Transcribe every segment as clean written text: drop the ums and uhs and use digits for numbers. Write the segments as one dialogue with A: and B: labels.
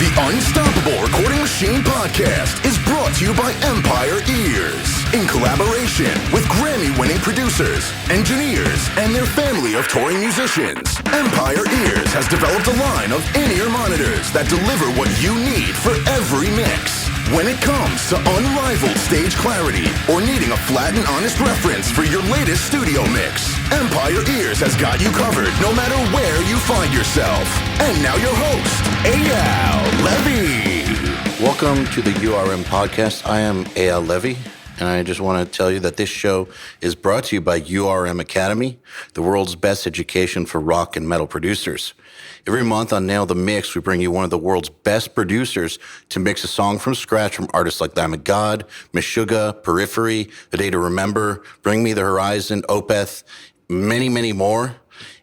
A: The Unstoppable Recording Machine podcast is brought to you by Empire Ears in collaboration with Grammy-winning producers, engineers, and their family of touring musicians. Empire Ears has developed a line of in-ear monitors that deliver what you need for every mix. When it comes to unrivaled stage clarity or needing a flat and honest reference for your latest studio mix, Empire Ears has got you covered no matter where you find yourself. And now your host, EYAL Levy.
B: Welcome to the URM podcast. I am EYAL Levy, and I just want to tell you that this show is brought to you by URM Academy, the world's best education for rock and metal producers. Every month on Nail the Mix, we bring you one of the world's best producers to mix a song from scratch from artists like Lamb of God, Meshuggah, Periphery, A Day to Remember, Bring Me the Horizon, Opeth, many, many more.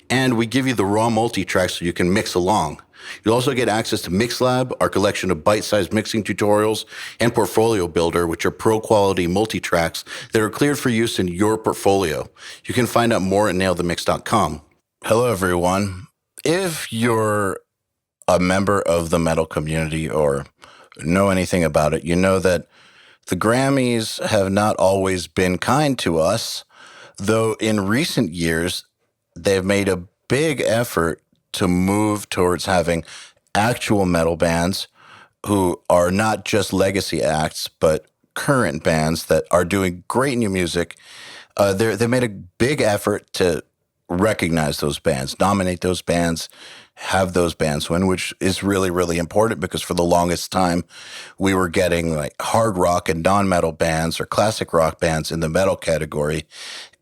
B: And we give you the raw multi-track so you can mix along. You'll also get access to MixLab, our collection of bite-sized mixing tutorials, and Portfolio Builder, which are pro-quality multi-tracks that are cleared for use in your portfolio. You can find out more at nailthemix.com. Hello, everyone. If you're a member of the metal community or know anything about it, you know that the Grammys have not always been kind to us, though in recent years, they've made a big effort to move towards having actual metal bands who are not just legacy acts, but current bands that are doing great new music. They made a big effort to recognize those bands, nominate those bands, have those bands win, which is really, really important because for the longest time, we were getting like hard rock and non-metal bands or classic rock bands in the metal category.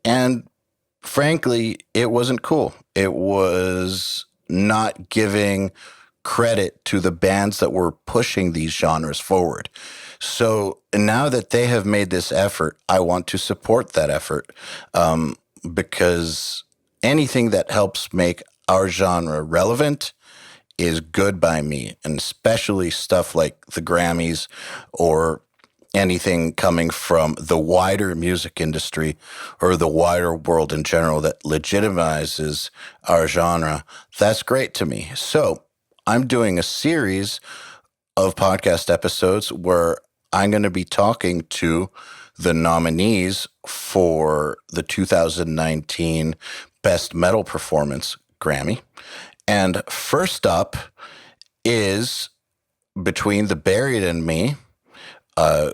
B: And frankly, it wasn't cool. It was not giving credit to the bands that were pushing these genres forward. So now that they have made this effort, I want to support that effort because anything that helps make our genre relevant is good by me, and especially stuff like the Grammys or anything coming from the wider music industry or the wider world in general that legitimizes our genre. That's great to me. So I'm doing a series of podcast episodes where I'm going to be talking to the nominees for the 2019 Best Metal Performance Grammy. And first up is Between the Buried and Me,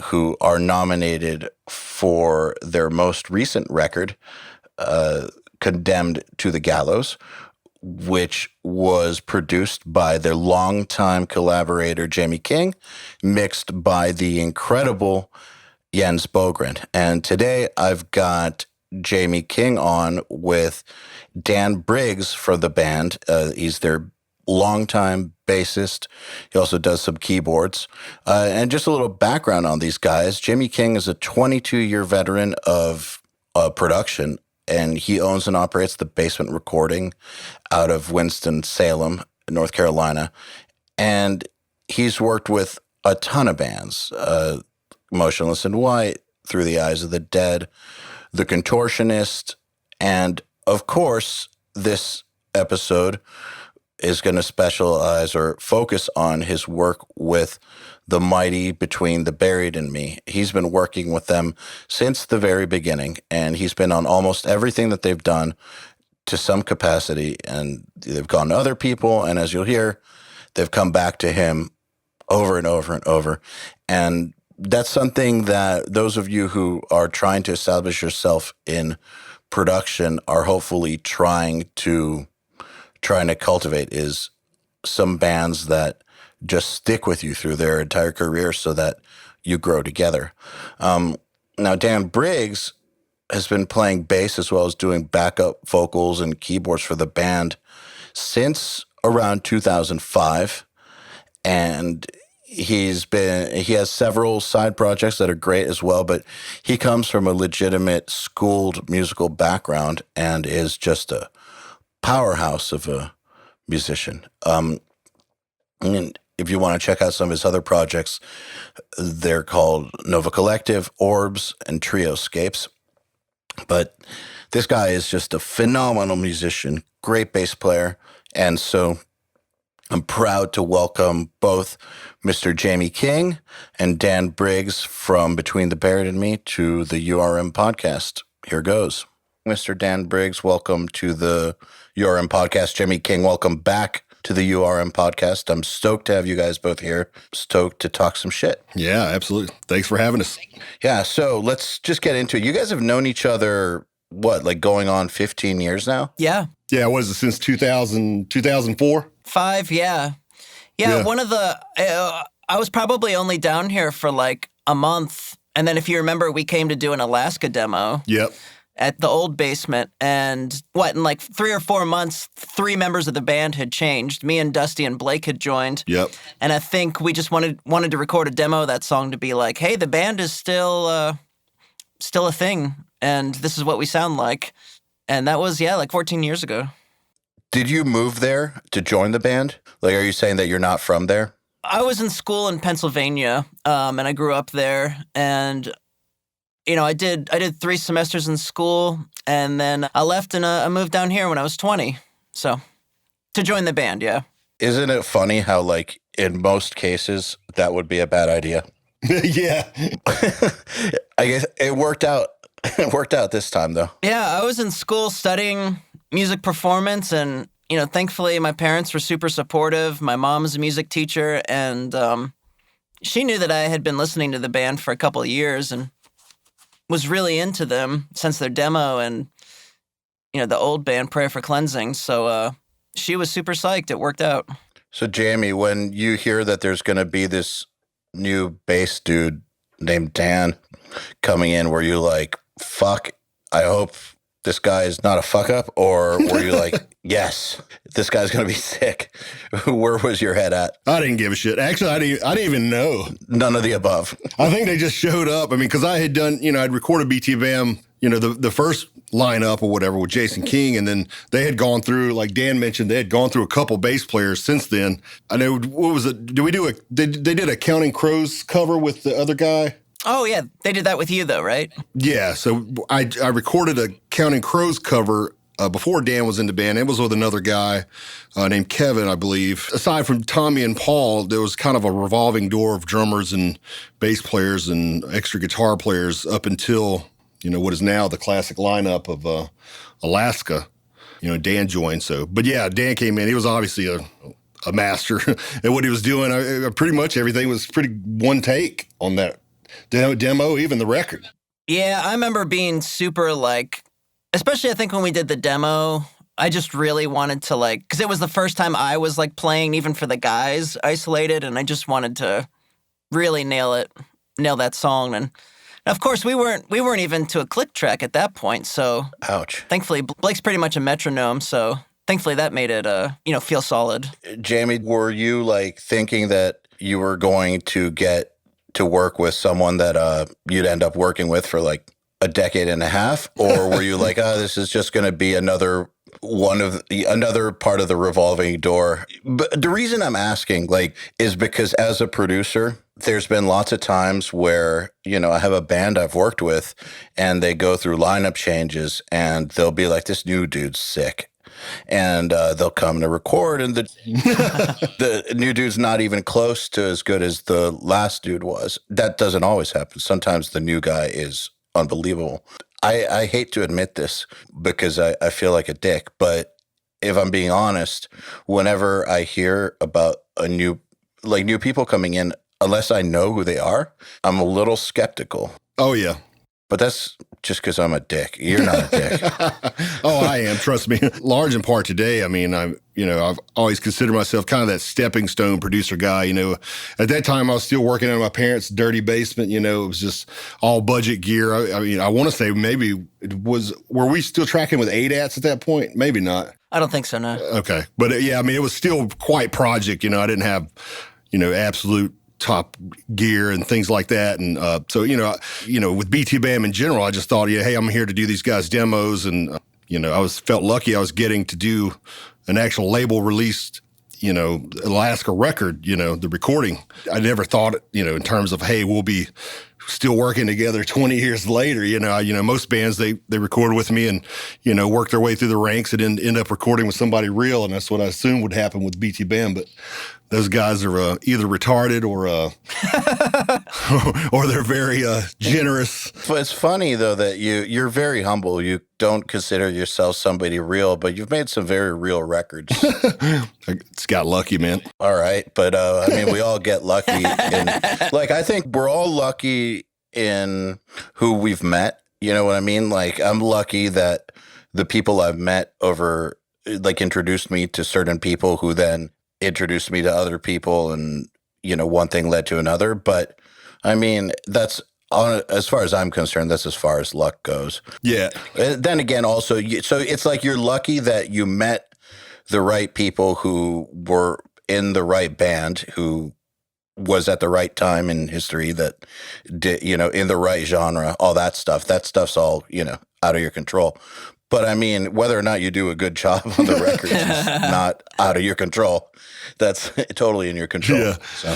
B: who are nominated for their most recent record, Condemned to the Gallows, which was produced by their longtime collaborator, Jamie King, mixed by the incredible Jens Bogren. And today I've got Jamie King on with Dan Briggs for the band. He's their longtime bassist. He also does some keyboards. And just a little background on these guys. Jamie King is a 22-year veteran of production, and he owns and operates the Basement Recording out of Winston-Salem, North Carolina. And he's worked with a ton of bands, Motionless in White, Through the Eyes of the Dead, The Contortionist, and of course, this episode is going to specialize or focus on his work with the mighty Between the Buried and Me. He's been working with them since the very beginning, and he's been on almost everything that they've done to some capacity, and they've gone to other people, and as you'll hear, they've come back to him over and over and over. And that's something that those of you who are trying to establish yourself in production are hopefully trying to cultivate, is some bands that just stick with you through their entire career so that you grow together. Now, Dan Briggs has been playing bass as well as doing backup vocals and keyboards for the band since around 2005. And he has several side projects that are great as well, but he comes from a legitimate schooled musical background and is just a powerhouse of a musician. And if you want to check out some of his other projects, they're called Nova Collective, Orbs, and Trioscapes. But this guy is just a phenomenal musician, great bass player, and so I'm proud to welcome both Mr. Jamie King and Dan Briggs from Between the Barrett and Me to the URM podcast. Here goes. Mr. Dan Briggs, welcome to the URM podcast. Jamie King, welcome back to the URM podcast. I'm stoked to have you guys both here. Stoked to talk some shit.
C: Yeah, absolutely. Thanks for having us.
B: Yeah, so let's just get into it. You guys have known each other, what, like going on 15 years now?
D: Yeah.
C: Yeah, what is it, since 2004?
D: 5, yeah. Yeah, one of the, I was probably only down here for like a month. And then if you remember, we came to do an Alaska demo.
C: Yep.
D: At the old basement. And in like 3 or 4 months, 3 members of the band had changed. Me and Dusty and Blake had joined.
C: Yep.
D: And I think we just wanted to record a demo of that song to be like, hey, the band is still a thing. And this is what we sound like. And that was, like 14 years ago.
B: Did you move there to join the band? Like, are you saying that you're not from there?
D: I was in school in Pennsylvania, and I grew up there. And, I did 3 semesters in school, and then I left and I moved down here when I was 20. So, to join the band, yeah.
B: Isn't it funny how, like, in most cases, that would be a bad idea?
C: Yeah.
B: I guess it worked out. It worked out this time, though.
D: Yeah, I was in school studying music performance, and thankfully my parents were super supportive. My mom's a music teacher, and she knew that I had been listening to the band for a couple of years and was really into them since their demo and the old band Prayer for Cleansing. So she was super psyched. It worked out.
B: So Jamie, when you hear that there's going to be this new bass dude named Dan coming in, were you like, fuck, I hope this guy is not a fuck up? Or were you like, yes, this guy's going to be sick? Where was your head at?
C: I didn't give a shit. Actually, I didn't even know.
B: None of the above.
C: I think they just showed up. I mean, because I had done, I'd recorded BTAM, the first lineup or whatever with Jason King, and then they had gone through, like Dan mentioned, they had gone through a couple bass players since then. I know, what was it? They did a Counting Crows cover with the other guy?
D: Oh, yeah. They did that with you, though, right?
C: Yeah. So I recorded a Counting Crows cover before Dan was in the band. It was with another guy named Kevin, I believe. Aside from Tommy and Paul, there was kind of a revolving door of drummers and bass players and extra guitar players up until, what is now the classic lineup of Alaska. Dan joined. So, but yeah, Dan came in. He was obviously a master at what he was doing. Pretty much everything was pretty one take on that demo, even the record.
D: Yeah, I remember being super especially I think when we did the demo, I just really wanted to because it was the first time I was playing even for the guys isolated, and I just wanted to really nail that song. And of course we weren't even to a click track at that point, so
B: ouch.
D: Thankfully Blake's pretty much a metronome, so thankfully that made it feel solid.
B: Jamie, were you thinking that you were going to get to work with someone that you'd end up working with for a decade and a half? Or were you like, this is just going to be another part of the revolving door? But the reason I'm asking, is because as a producer, there's been lots of times where, I have a band I've worked with and they go through lineup changes and they'll be like, this new dude's sick. And they'll come to record, and the new dude's not even close to as good as the last dude was. That doesn't always happen. Sometimes the new guy is unbelievable. I hate to admit this because I feel like a dick, but if I'm being honest, whenever I hear about new people coming in, unless I know who they are, I'm a little skeptical.
C: Oh, yeah.
B: But that's just because I'm a dick. You're not a dick.
C: Oh, I am. Trust me. Large in part today. I mean, I've always considered myself kind of that stepping stone producer guy. At that time, I was still working in my parents' dirty basement. It was just all budget gear. I want to say maybe were we still tracking with ADATs at that point? Maybe not.
D: I don't think so, no.
C: Okay. But yeah, it was still quite project. I didn't have, absolute top gear and things like that. And so, with BTAM in general, I just thought, hey, I'm here to do these guys' demos. And, I felt lucky I was getting to do an actual label released, Alaska record, the recording. I never thought, in terms of, hey, we'll be still working together 20 years later. Most bands, they record with me and, work their way through the ranks and then end up recording with somebody real. And that's what I assume would happen with BTAM. But those guys are either retarded or or they're very generous.
B: But it's funny, though, that you're very humble. You don't consider yourself somebody real, but you've made some very real records.
C: It's got lucky, man.
B: All right. But, we all get lucky. I think we're all lucky in who we've met. You know what I mean? Like, I'm lucky that the people I've met introduced me to certain people who then introduced me to other people, and one thing led to another. But that's as far as I'm concerned, that's as far as luck goes.
C: Yeah.
B: Then again, also, so it's like you're lucky that you met the right people who were in the right band, who was at the right time in history, that did, in the right genre, all that stuff. That stuff's all, out of your control. But whether or not you do a good job on the records is not out of your control. That's totally in your control.
C: Yeah.
B: So.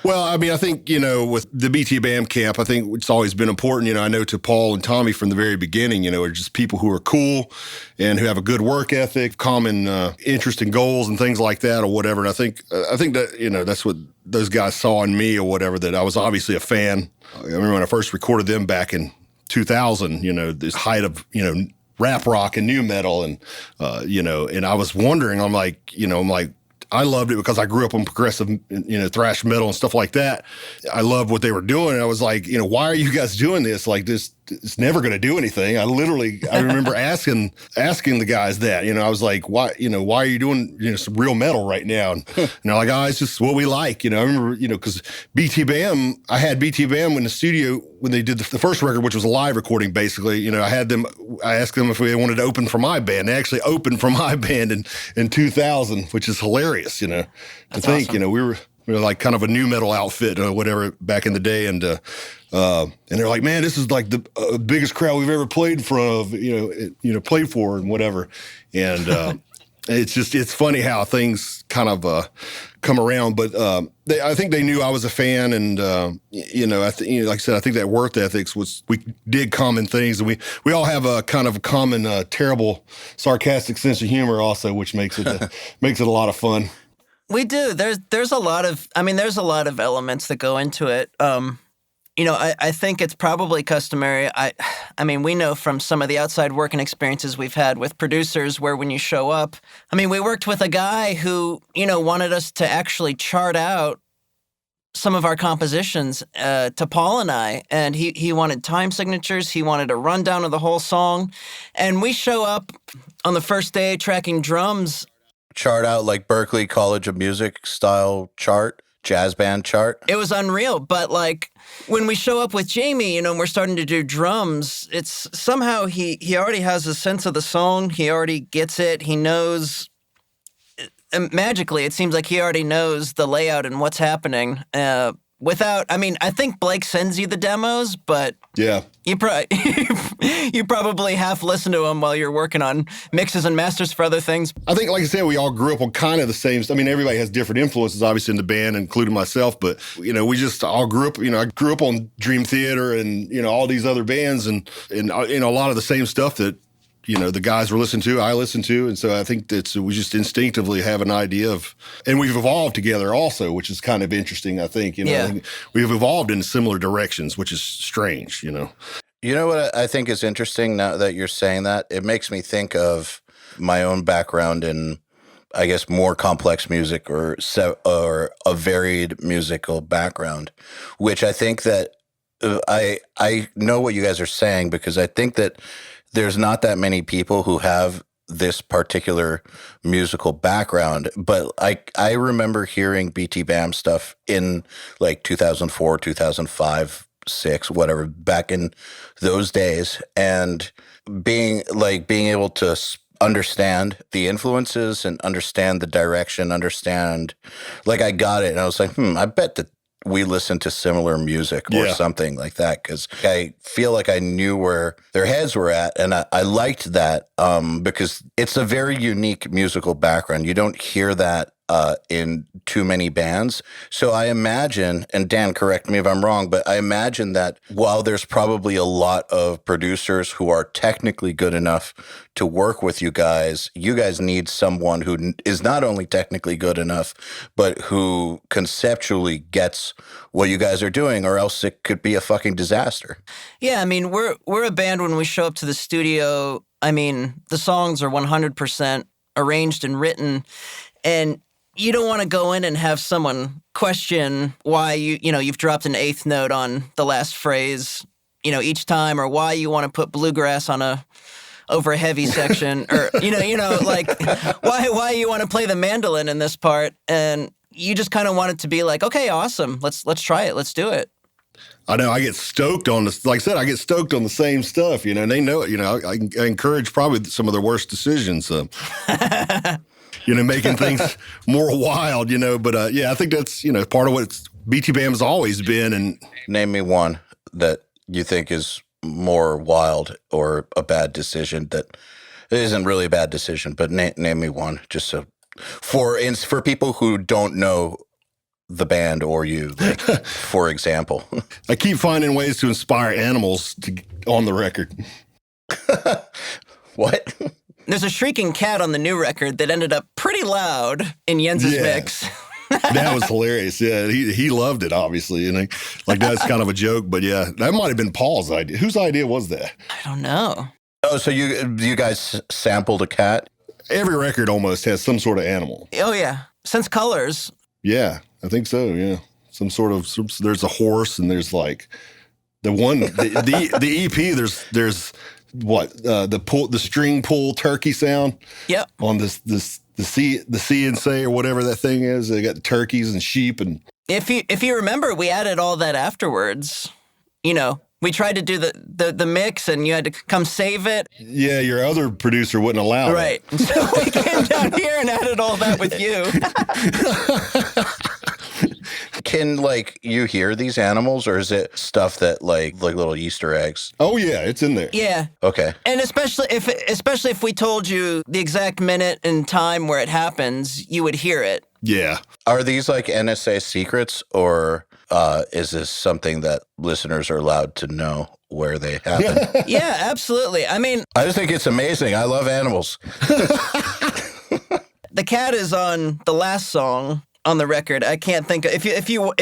C: Well, I think, with the BTAM camp, I think it's always been important. I know to Paul and Tommy from the very beginning, are just people who are cool and who have a good work ethic, common interest and goals and things like that or whatever. And I think that, that's what those guys saw in me or whatever, that I was obviously a fan. I remember when I first recorded them back in 2000, this height of, rap rock and new metal. And, and I was wondering, I'm like, I loved it because I grew up on progressive, thrash metal and stuff like that. I loved what they were doing. And I was like, why are you guys doing this? Like, this, it's never going to do anything. I remember asking the guys that, I was like, why are you doing, some real metal right now? And they're like, oh, it's just what we like. I remember, because BTAM, I had BTAM in the studio when they did the first record, which was a live recording, basically. I asked them if they wanted to open for my band. They actually opened for my band in 2000, which is hilarious, to think,
D: awesome.
C: We were like kind of a new metal outfit or whatever back in the day. And they're like, man, this is like the biggest crowd we've ever played played for and whatever. And it's funny how things kind of come around. But I think they knew I was a fan. And, like I said, I think that work ethics was, we did common things. And we all have a kind of a common, terrible, sarcastic sense of humor also, which makes it a lot of fun.
D: We do. There's a lot of elements that go into it. I think it's probably customary. We know from some of the outside working experiences we've had with producers where when you show up, we worked with a guy who, wanted us to actually chart out some of our compositions to Paul and I, and he wanted time signatures. He wanted a rundown of the whole song. And we show up on the first day tracking drums.
B: Chart out like Berklee College of Music style chart, jazz band chart.
D: It was unreal. But when we show up with Jamie, and we're starting to do drums, it's somehow he already has a sense of the song. He already gets it. He knows, magically, it seems like he already knows the layout and what's happening. I think Blake sends you the demos, but
C: yeah,
D: you probably half listen to them while you're working on mixes and masters for other things.
C: I think, like I said, we all grew up on kind of the same. Everybody has different influences, obviously, in the band, including myself. But we just all grew up. I grew up on Dream Theater and all these other bands, and a lot of the same stuff that the guys were listening to, I listened to. And so I think that we just instinctively have an idea of, and we've evolved together also, which is kind of interesting, I think.
D: Yeah.
C: I think we've evolved in similar directions, which is strange,
B: You know what I think is interesting now that you're saying that? It makes me think of my own background in, I guess, more complex music or a varied musical background, which I think that I know what you guys are saying, because I think that there's not that many people who have this particular musical background. But I remember hearing BTAM stuff in 2004, 2005, 6, whatever, back in those days, and being able to understand the influences and understand the direction, I got it. And I was like, I bet that we listened to similar music or something like that, because I feel like I knew where their heads were at, and I liked that because it's a very unique musical background. You don't hear that in too many bands. So I imagine, and Dan, correct me if I'm wrong, but I imagine that while there's probably a lot of producers who are technically good enough to work with you guys need someone who is not only technically good enough, but who conceptually gets what you guys are doing, or else it could be a fucking disaster.
D: Yeah, I mean, we're a band when we show up to the studio. I mean, the songs are 100% arranged and written, and you don't want to go in and have someone question why you've dropped an eighth note on the last phrase, each time, or why you want to put bluegrass over a heavy section, or like why you want to play the mandolin in this part, and you just kind of want it to be like, okay, awesome, let's try it, let's do it.
C: I know I get stoked on this. Like I said, I get stoked on the same stuff, and they know it. I encourage probably some of their worst decisions. Making things more wild, but yeah, I think that's, part of what BTAM has always been. And
B: name me one that you think is more wild or a bad decision that isn't really a bad decision, but name me one just so for people who don't know the band or you, like, for example.
C: I keep finding ways to inspire animals on the record.
B: What?
D: There's a shrieking cat on the new record that ended up pretty loud in Jens's mix.
C: That was hilarious. Yeah, he loved it, obviously. And that's kind of a joke, but yeah, that might have been Paul's idea. Whose idea was that?
D: I don't know.
B: Oh, so you guys sampled a cat?
C: Every record almost has some sort of animal.
D: Oh, yeah. Since Colors.
C: Yeah, I think so, yeah. There's a horse, and there's like the EP, there's what, the string pull turkey sound?
D: Yep.
C: On the CNC or whatever that thing is. They got turkeys and sheep, and
D: if you remember, we added all that afterwards. We tried to do the mix, and you had to come save it.
C: Yeah, your other producer wouldn't allow it.
D: Right. So we came down here and added all that with you.
B: Can, you hear these animals, or is it stuff that, like little Easter eggs?
C: Oh, yeah, it's in there.
D: Yeah.
B: Okay.
D: And especially if we told you the exact minute and time where it happens, you would hear it.
C: Yeah.
B: Are these, NSA secrets, or is this something that listeners are allowed to know where they happen?
D: Yeah, absolutely. I mean,
B: I just think it's amazing. I love animals.
D: The cat is on the last song on the record. I can't think of, if you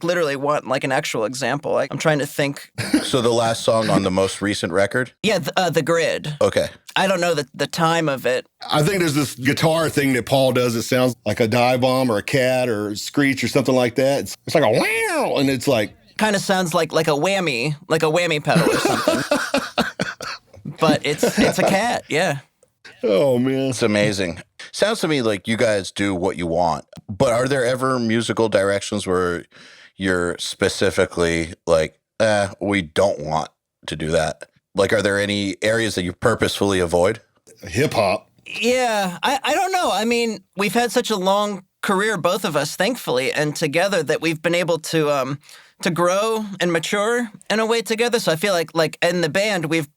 D: literally want an actual example. I'm trying to think.
B: So the last song on the most recent record?
D: Yeah, the Grid.
B: Okay.
D: I don't know the time of it.
C: I think there's this guitar thing that Paul does. It sounds like a dive bomb or a cat or a screech or something like that. It's like a wow, and it's like
D: kind of sounds like a whammy pedal or something. But it's a cat, yeah.
C: Oh man,
B: it's amazing. Sounds to me like you guys do what you want. But are there ever musical directions where you're specifically like, we don't want to do that? Are there any areas that you purposefully avoid?
C: Hip hop.
D: Yeah, I don't know. I mean, we've had such a long career, both of us, thankfully, and together, that we've been able to grow and mature in a way together. So I feel like in the band, we've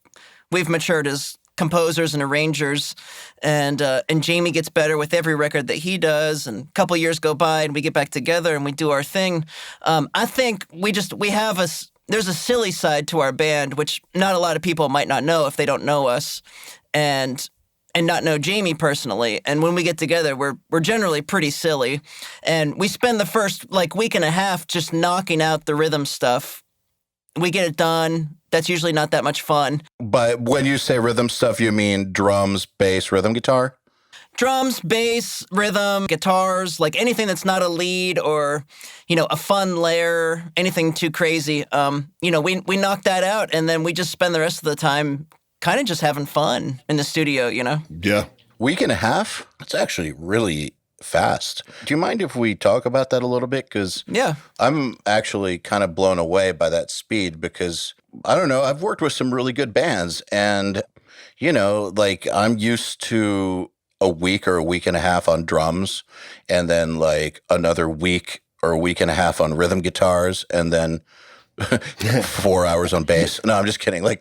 D: matured as composers and arrangers, and Jamie gets better with every record that he does, and a couple years go by and we get back together and we do our thing. I think there's a silly side to our band, which not a lot of people might not know if they don't know us, and not know Jamie personally. And when we get together, we're generally pretty silly, and we spend the first week and a half just knocking out the rhythm stuff. We get it done. That's usually not that much fun.
B: But when you say rhythm stuff, you mean drums, bass, rhythm guitar?
D: Drums, bass, rhythm, guitars, anything that's not a lead or, a fun layer, anything too crazy. We knock that out, and then we just spend the rest of the time kind of just having fun in the studio,
C: Yeah.
B: Week and a half? That's actually really fast. Do you mind if we talk about that a little bit? Because
D: yeah,
B: I'm actually kind of blown away by that speed, because I don't know, I've worked with some really good bands, and I'm used to a week or a week and a half on drums, and then another week or a week and a half on rhythm guitars, and then 4 hours on bass. No, I'm just kidding. We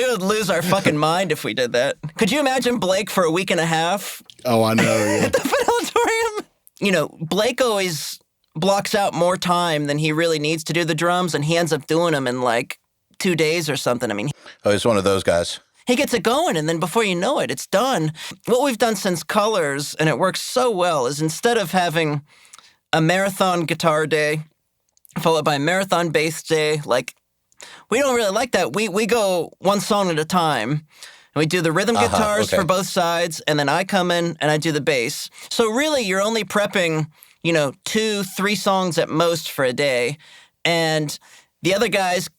D: would lose our fucking mind if we did that. Could you imagine Blake for a week and a half?
C: Oh, I know. Yeah.
D: At the Fiddleatorium? Blake always blocks out more time than he really needs to do the drums, and he ends up doing them in like 2 days or something. I mean,
B: Oh, he's one of those guys.
D: he gets it going, and then before you know it, it's done. What we've done since Colors, and it works so well, is instead of having a marathon guitar day followed by a marathon bass day, like, we don't really like that. We go one song at a time, and we do the rhythm guitars
B: okay.
D: for both sides, and then I come in and I do the bass. So really, you're only prepping, 2-3 songs at most for a day, and the other guys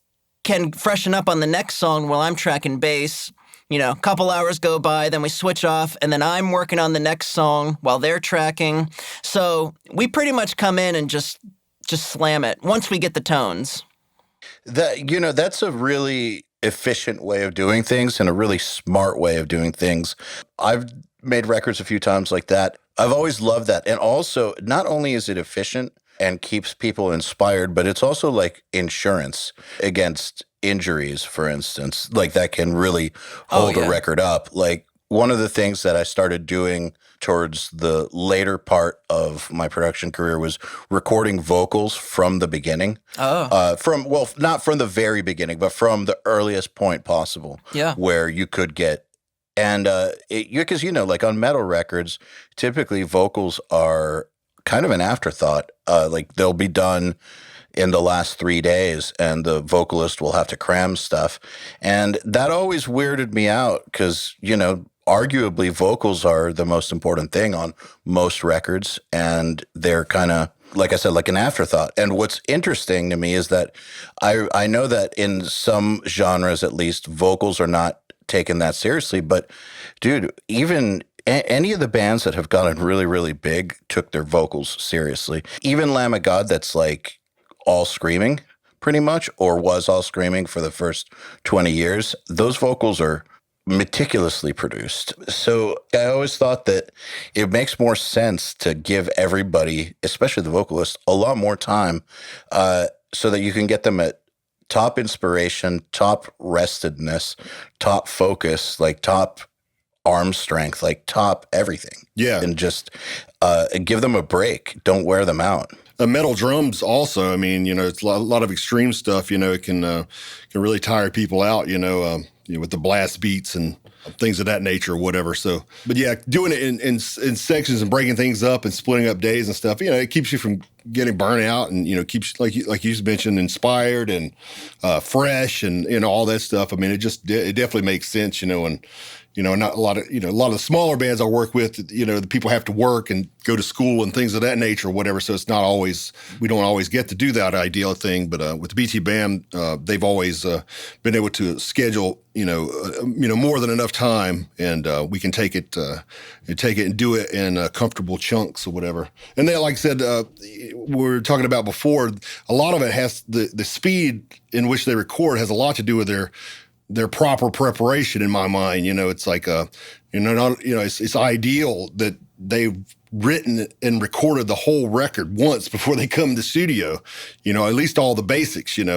D: can freshen up on the next song while I'm tracking bass. A couple hours go by, then we switch off, and then I'm working on the next song while they're tracking. So we pretty much come in and just slam it once we get the tones.
B: That's a really efficient way of doing things and a really smart way of doing things. I've made records a few times like that. I've always loved that. And also, not only is it efficient and keeps people inspired, but it's also like insurance against injuries, for instance. Like, that can really hold a record up. Like, one of the things that I started doing towards the later part of my production career was recording vocals from the beginning. Not from the very beginning, but from the earliest point possible.
D: Yeah.
B: Where you could get, and because like on metal records, typically vocals are kind of an afterthought. Like, they'll be done in the last 3 days, and the vocalist will have to cram stuff. And that always weirded me out because, arguably vocals are the most important thing on most records, and they're kind of, like I said, like an afterthought. And what's interesting to me is that I know that in some genres, at least, vocals are not taken that seriously. But, dude, even any of the bands that have gotten really, really big took their vocals seriously. Even Lamb of God, that's like all screaming pretty much, or was all screaming for the first 20 years, those vocals are meticulously produced. So I always thought that it makes more sense to give everybody, especially the vocalist, a lot more time so that you can get them at top inspiration, top restedness, top focus, like top arm strength, like top everything.
C: Yeah.
B: And just give them a break. Don't wear them out.
C: Metal drums also, I mean, it's a lot of extreme stuff, it can really tire people out, with the blast beats and things of that nature or whatever. So, but yeah, doing it in sections and breaking things up and splitting up days and stuff, it keeps you from getting burnt out and, keeps, like you mentioned, inspired and fresh and, all that stuff. I mean, it definitely makes sense, and, not a lot of the smaller bands I work with, the people have to work and go to school and things of that nature or whatever. So it's not always, we don't always get to do that ideal thing. But with the BTAM, they've always been able to schedule, more than enough time, and we can take it and do it in comfortable chunks or whatever. And then, like I said, we were talking about before, a lot of it has the speed in which they record has a lot to do with their proper preparation in my mind. It's like, it's ideal that they've written and recorded the whole record once before they come to the studio, at least all the basics, and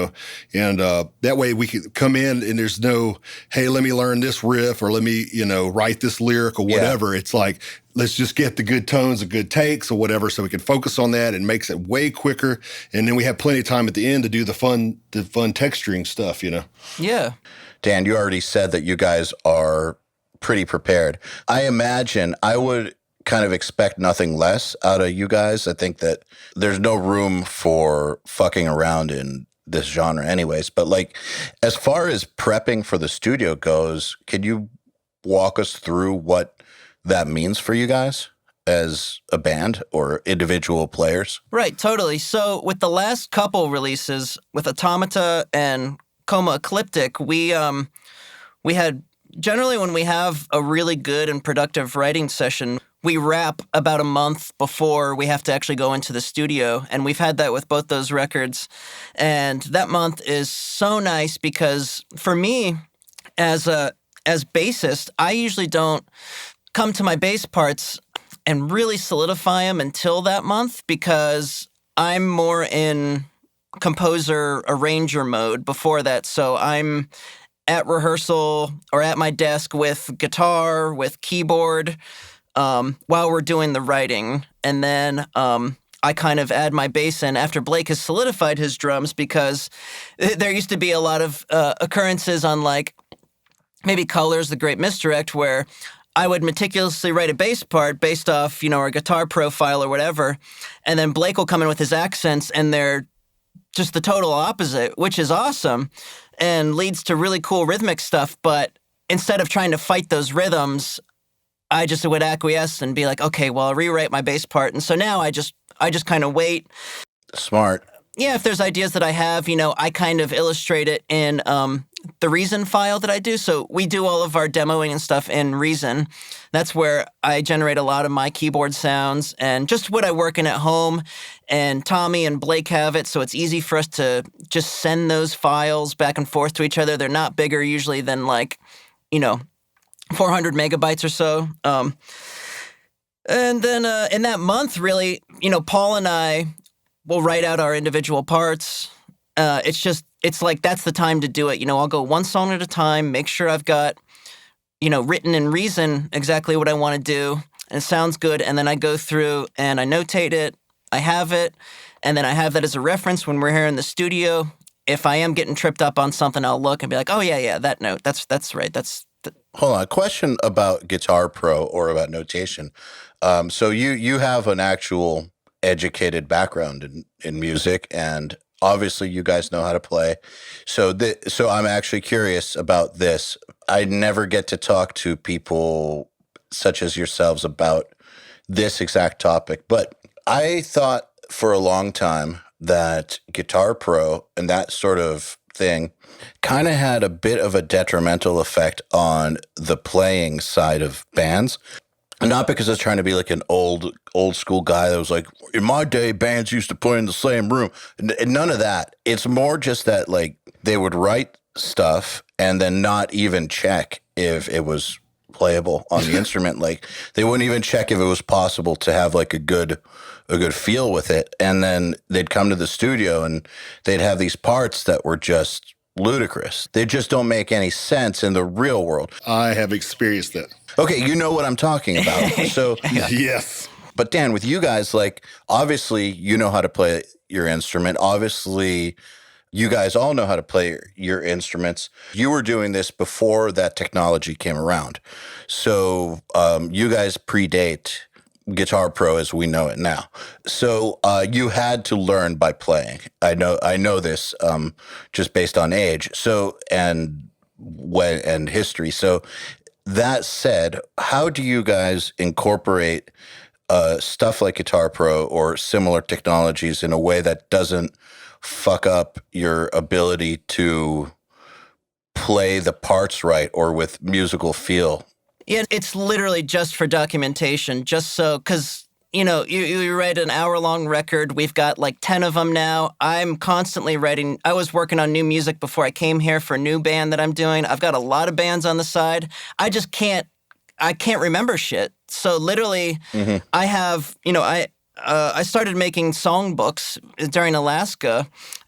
C: that way we could come in and there's no, hey, let me learn this riff or let me, write this lyric or whatever. Yeah. It's like, let's just get the good tones, the good takes or whatever, so we can focus on that and makes it way quicker. And then we have plenty of time at the end to do the fun texturing stuff,
D: Yeah.
B: Dan, you already said that you guys are pretty prepared. I imagine I would kind of expect nothing less out of you guys. I think that there's no room for fucking around in this genre anyways. But like, as far as prepping for the studio goes, can you walk us through what that means for you guys as a band or individual players?
D: Right, totally. So with the last couple releases, with Automata and Coma Ecliptic, we had, generally when we have a really good and productive writing session, we wrap about a month before we have to actually go into the studio. And we've had that with both those records. And that month is so nice because for me, as bassist, I usually don't come to my bass parts and really solidify them until that month because I'm more in composer arranger mode before that. So I'm at rehearsal or at my desk with guitar, with keyboard, while we're doing the writing. And then I kind of add my bass in after Blake has solidified his drums, because there used to be a lot of occurrences on like maybe Colors, The Great Misdirect, where I would meticulously write a bass part based off, our guitar profile or whatever. And then Blake will come in with his accents and they're just the total opposite, which is awesome and leads to really cool rhythmic stuff. But instead of trying to fight those rhythms, I just would acquiesce and be like, okay, well, I'll rewrite my bass part. And so now I just kind of wait.
B: Smart.
D: Yeah, if there's ideas that I have, I kind of illustrate it in the Reason file that I do. So we do all of our demoing and stuff in Reason. That's where I generate a lot of my keyboard sounds and just what I work in at home. And Tommy and Blake have it, so it's easy for us to just send those files back and forth to each other. They're not bigger usually than 400 megabytes or so. And then in that month, really, Paul and I will write out our individual parts. It's like that's the time to do it. I'll go one song at a time, make sure I've got, written in Reason exactly what I want to do, and it sounds good. And then I go through and I notate it, I have it, and then I have that as a reference when we're here in the studio. If I am getting tripped up on something, I'll look and be like, oh, yeah, that note, that's right,
B: Hold on, a question about Guitar Pro or about notation. So you have an actual educated background in music, and obviously you guys know how to play. So I'm actually curious about this. I never get to talk to people such as yourselves about this exact topic, but I thought for a long time that Guitar Pro and that sort of thing kind of had a bit of a detrimental effect on the playing side of bands. Not because I was trying to be like an old school guy that was like, in my day, bands used to play in the same room. None of that. It's more just that like they would write stuff and then not even check if it was playable on the instrument. Like they wouldn't even check if it was possible to have like a good feel with it. And then they'd come to the studio and they'd have these parts that were just ludicrous. They just don't make any sense in the real world.
C: I have experienced that.
B: Okay, you know what I'm talking about. So
C: Yes.
B: But Dan, with you guys, like obviously you know how to play your instrument. Obviously, you guys all know how to play your instruments. You were doing this before that technology came around. So you guys predate Guitar Pro as we know it now. So you had to learn by playing. I know this just based on age. So and history. So that said, how do you guys incorporate stuff like Guitar Pro or similar technologies in a way that doesn't fuck up your ability to play the parts right or with musical feel?
D: Yeah, it's literally just for documentation, just so, because, you write an hour-long record. We've got like 10 of them now. I'm constantly writing. I was working on new music before I came here for a new band that I'm doing. I've got a lot of bands on the side. I can't remember shit. So literally, I have, I started making songbooks during Alaska.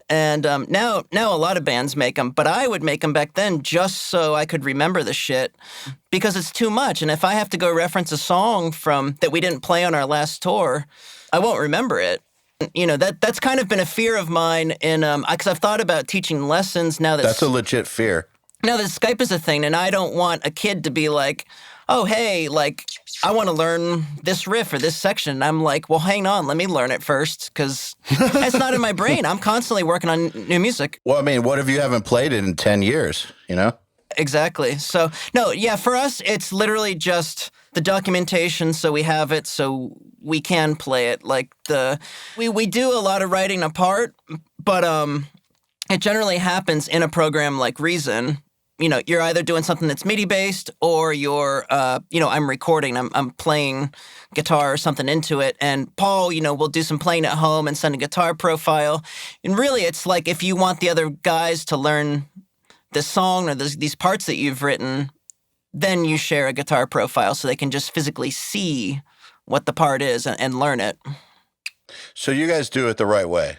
D: And now a lot of bands make them, but I would make them back then just so I could remember the shit because it's too much. And if I have to go reference a song that we didn't play on our last tour, I won't remember it. That's kind of been a fear of mine because I've thought about teaching lessons now
B: that's a legit fear.
D: Now that Skype is a thing, and I don't want a kid to be like, oh, hey, like, I want to learn this riff or this section. And I'm like, well, hang on, let me learn it first, because it's not in my brain. I'm constantly working on new music.
B: Well, I mean, what if you haven't played it in 10 years,
D: Exactly. So, no, yeah, for us, it's literally just the documentation so we have it so we can play it. Like, we do a lot of writing apart, but it generally happens in a program like Reason. You're either doing something that's MIDI-based or you're, I'm recording, I'm playing guitar or something into it. And Paul, will do some playing at home and send a guitar profile. And really, it's like if you want the other guys to learn this song or these parts that you've written, then you share a guitar profile so they can just physically see what the part is and learn it.
B: So you guys do it the right way.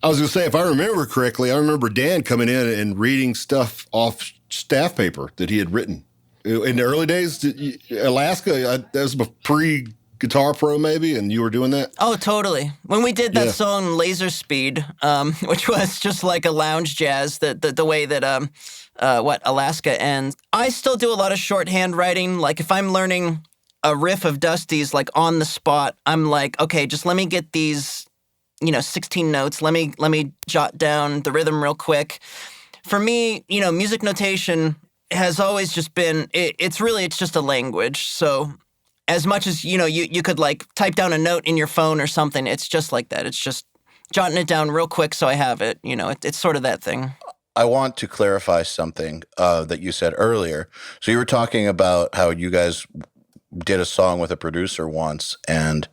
C: I was going to say, if I remember correctly, I remember Dan coming in and reading stuff off staff paper that he had written. In the early days, Alaska, that was pre-Guitar Pro maybe, and you were doing that?
D: Oh, totally. When we did that song Laser Speed, which was just like a lounge jazz, the way that Alaska ends, I still do a lot of shorthand writing. Like if I'm learning a riff of Dusty's like on the spot, I'm like, okay, just let me get these, 16 notes. Let me jot down the rhythm real quick. For me, music notation has always just been, it's just a language. So as much as, you could like type down a note in your phone or something, it's just like that. It's just jotting it down real quick so I have it. It's sort of that thing.
B: I want to clarify something that you said earlier. So you were talking about how you guys did a song with a producer once, and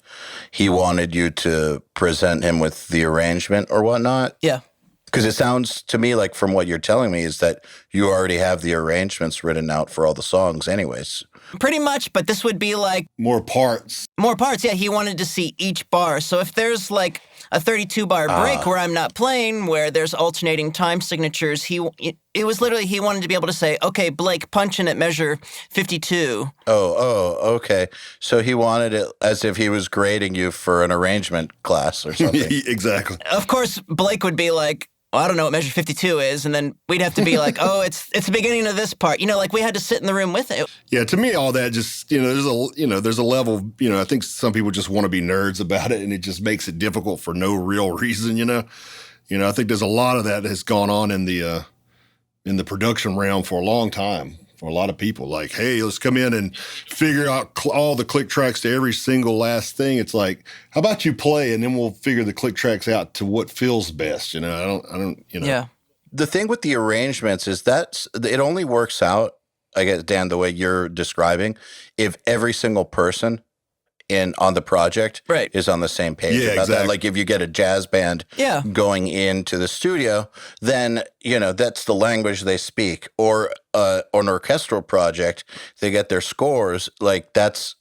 B: he wanted you to present him with the arrangement or whatnot.
D: Yeah.
B: Because it sounds to me like from what you're telling me is that you already have the arrangements written out for all the songs anyways.
D: Pretty much, but this would be like...
C: More parts.
D: Yeah. He wanted to see each bar. So if there's like a 32-bar break where I'm not playing, where there's alternating time signatures, it was literally he wanted to be able to say, okay, Blake, punch in at measure 52.
B: Oh, okay. So he wanted it as if he was grading you for an arrangement class or something.
C: Exactly.
D: Of course, Blake would be like, well, I don't know what measure 52 is, and then we'd have to be like, oh, it's the beginning of this part. Like we had to sit in the room with it. Yeah,
C: to me, all that just, there's a level, I think some people just want to be nerds about it, and it just makes it difficult for no real reason, I think there's a lot of that has gone on in the production realm for a long time. For a lot of people, like, hey, let's come in and figure out all the click tracks to every single last thing. It's like, how about you play and then we'll figure the click tracks out to what feels best. I don't.
D: Yeah.
B: The thing with the arrangements is that it only works out, I guess, Dan, the way you're describing, if every single person on the project is on the same page about that. Like if you get a jazz band going into the studio, then, that's the language they speak. Or an orchestral project, they get their scores, like that's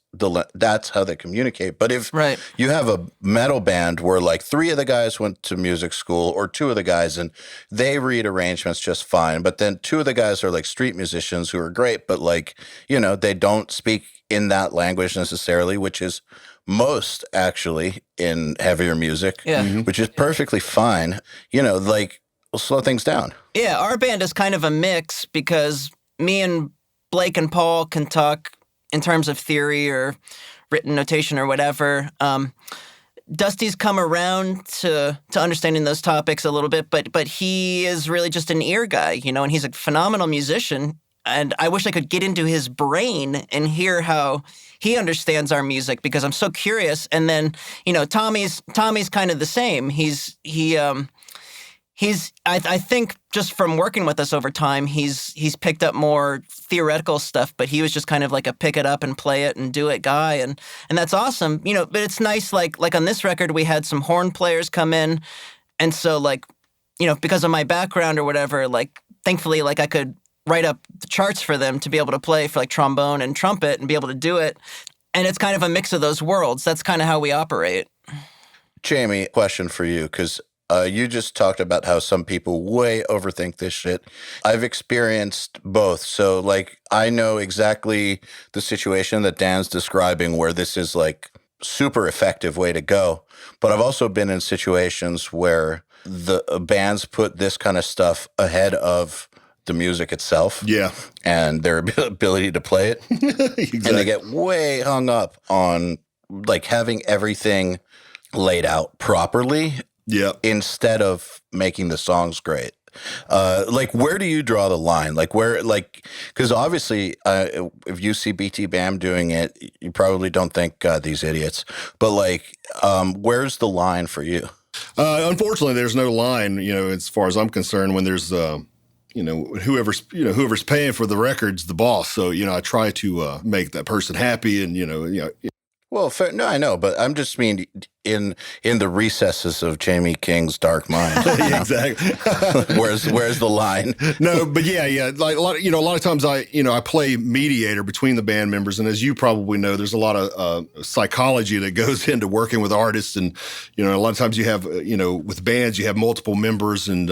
B: how they communicate. But if you have a metal band where like 3 of the guys went to music school or 2 of the guys and they read arrangements just fine, but then 2 of the guys are like street musicians who are great, but like, they don't speak in that language necessarily, which is most actually in heavier music, which is perfectly fine. Like we'll slow things down.
D: Yeah, our band is kind of a mix because me and Blake and Paul can talk in terms of theory or written notation or whatever. Dusty's come around to understanding those topics a little bit, but he is really just an ear guy, and he's a phenomenal musician. And I wish I could get into his brain and hear how he understands our music because I'm so curious. And then, Tommy's kind of the same. I think just from working with us over time, he's picked up more theoretical stuff, but he was just kind of like a pick it up and play it and do it guy. And that's awesome. But it's nice. Like on this record, we had some horn players come in. And so like, because of my background or whatever, like thankfully, like I could write up the charts for them to be able to play for like trombone and trumpet and be able to do it. And it's kind of a mix of those worlds. That's kind of how we operate.
B: Jamie, question for you, because you just talked about how some people way overthink this shit. I've experienced both. So like, I know exactly the situation that Dan's describing where this is like super effective way to go. But I've also been in situations where the bands put this kind of stuff ahead of the music itself, and their ability to play it, and they get way hung up on like having everything laid out properly, instead of making the songs great. Like, where do you draw the line? Like, because obviously, if you see BTAM doing it, you probably don't think, God, these idiots. But like, where's the line for you?
C: Unfortunately, there's no line. As far as I'm concerned, when there's whoever's paying for the record's the boss. So, I try to make that person happy and,
B: Well, fair, no, I know, but I'm just mean in the recesses of Jamie King's dark mind.
C: Exactly.
B: Where's the line?
C: No, but yeah. Like a lot of times I play mediator between the band members, and as you probably know, there's a lot of psychology that goes into working with artists, and a lot of times you have with bands you have multiple members, and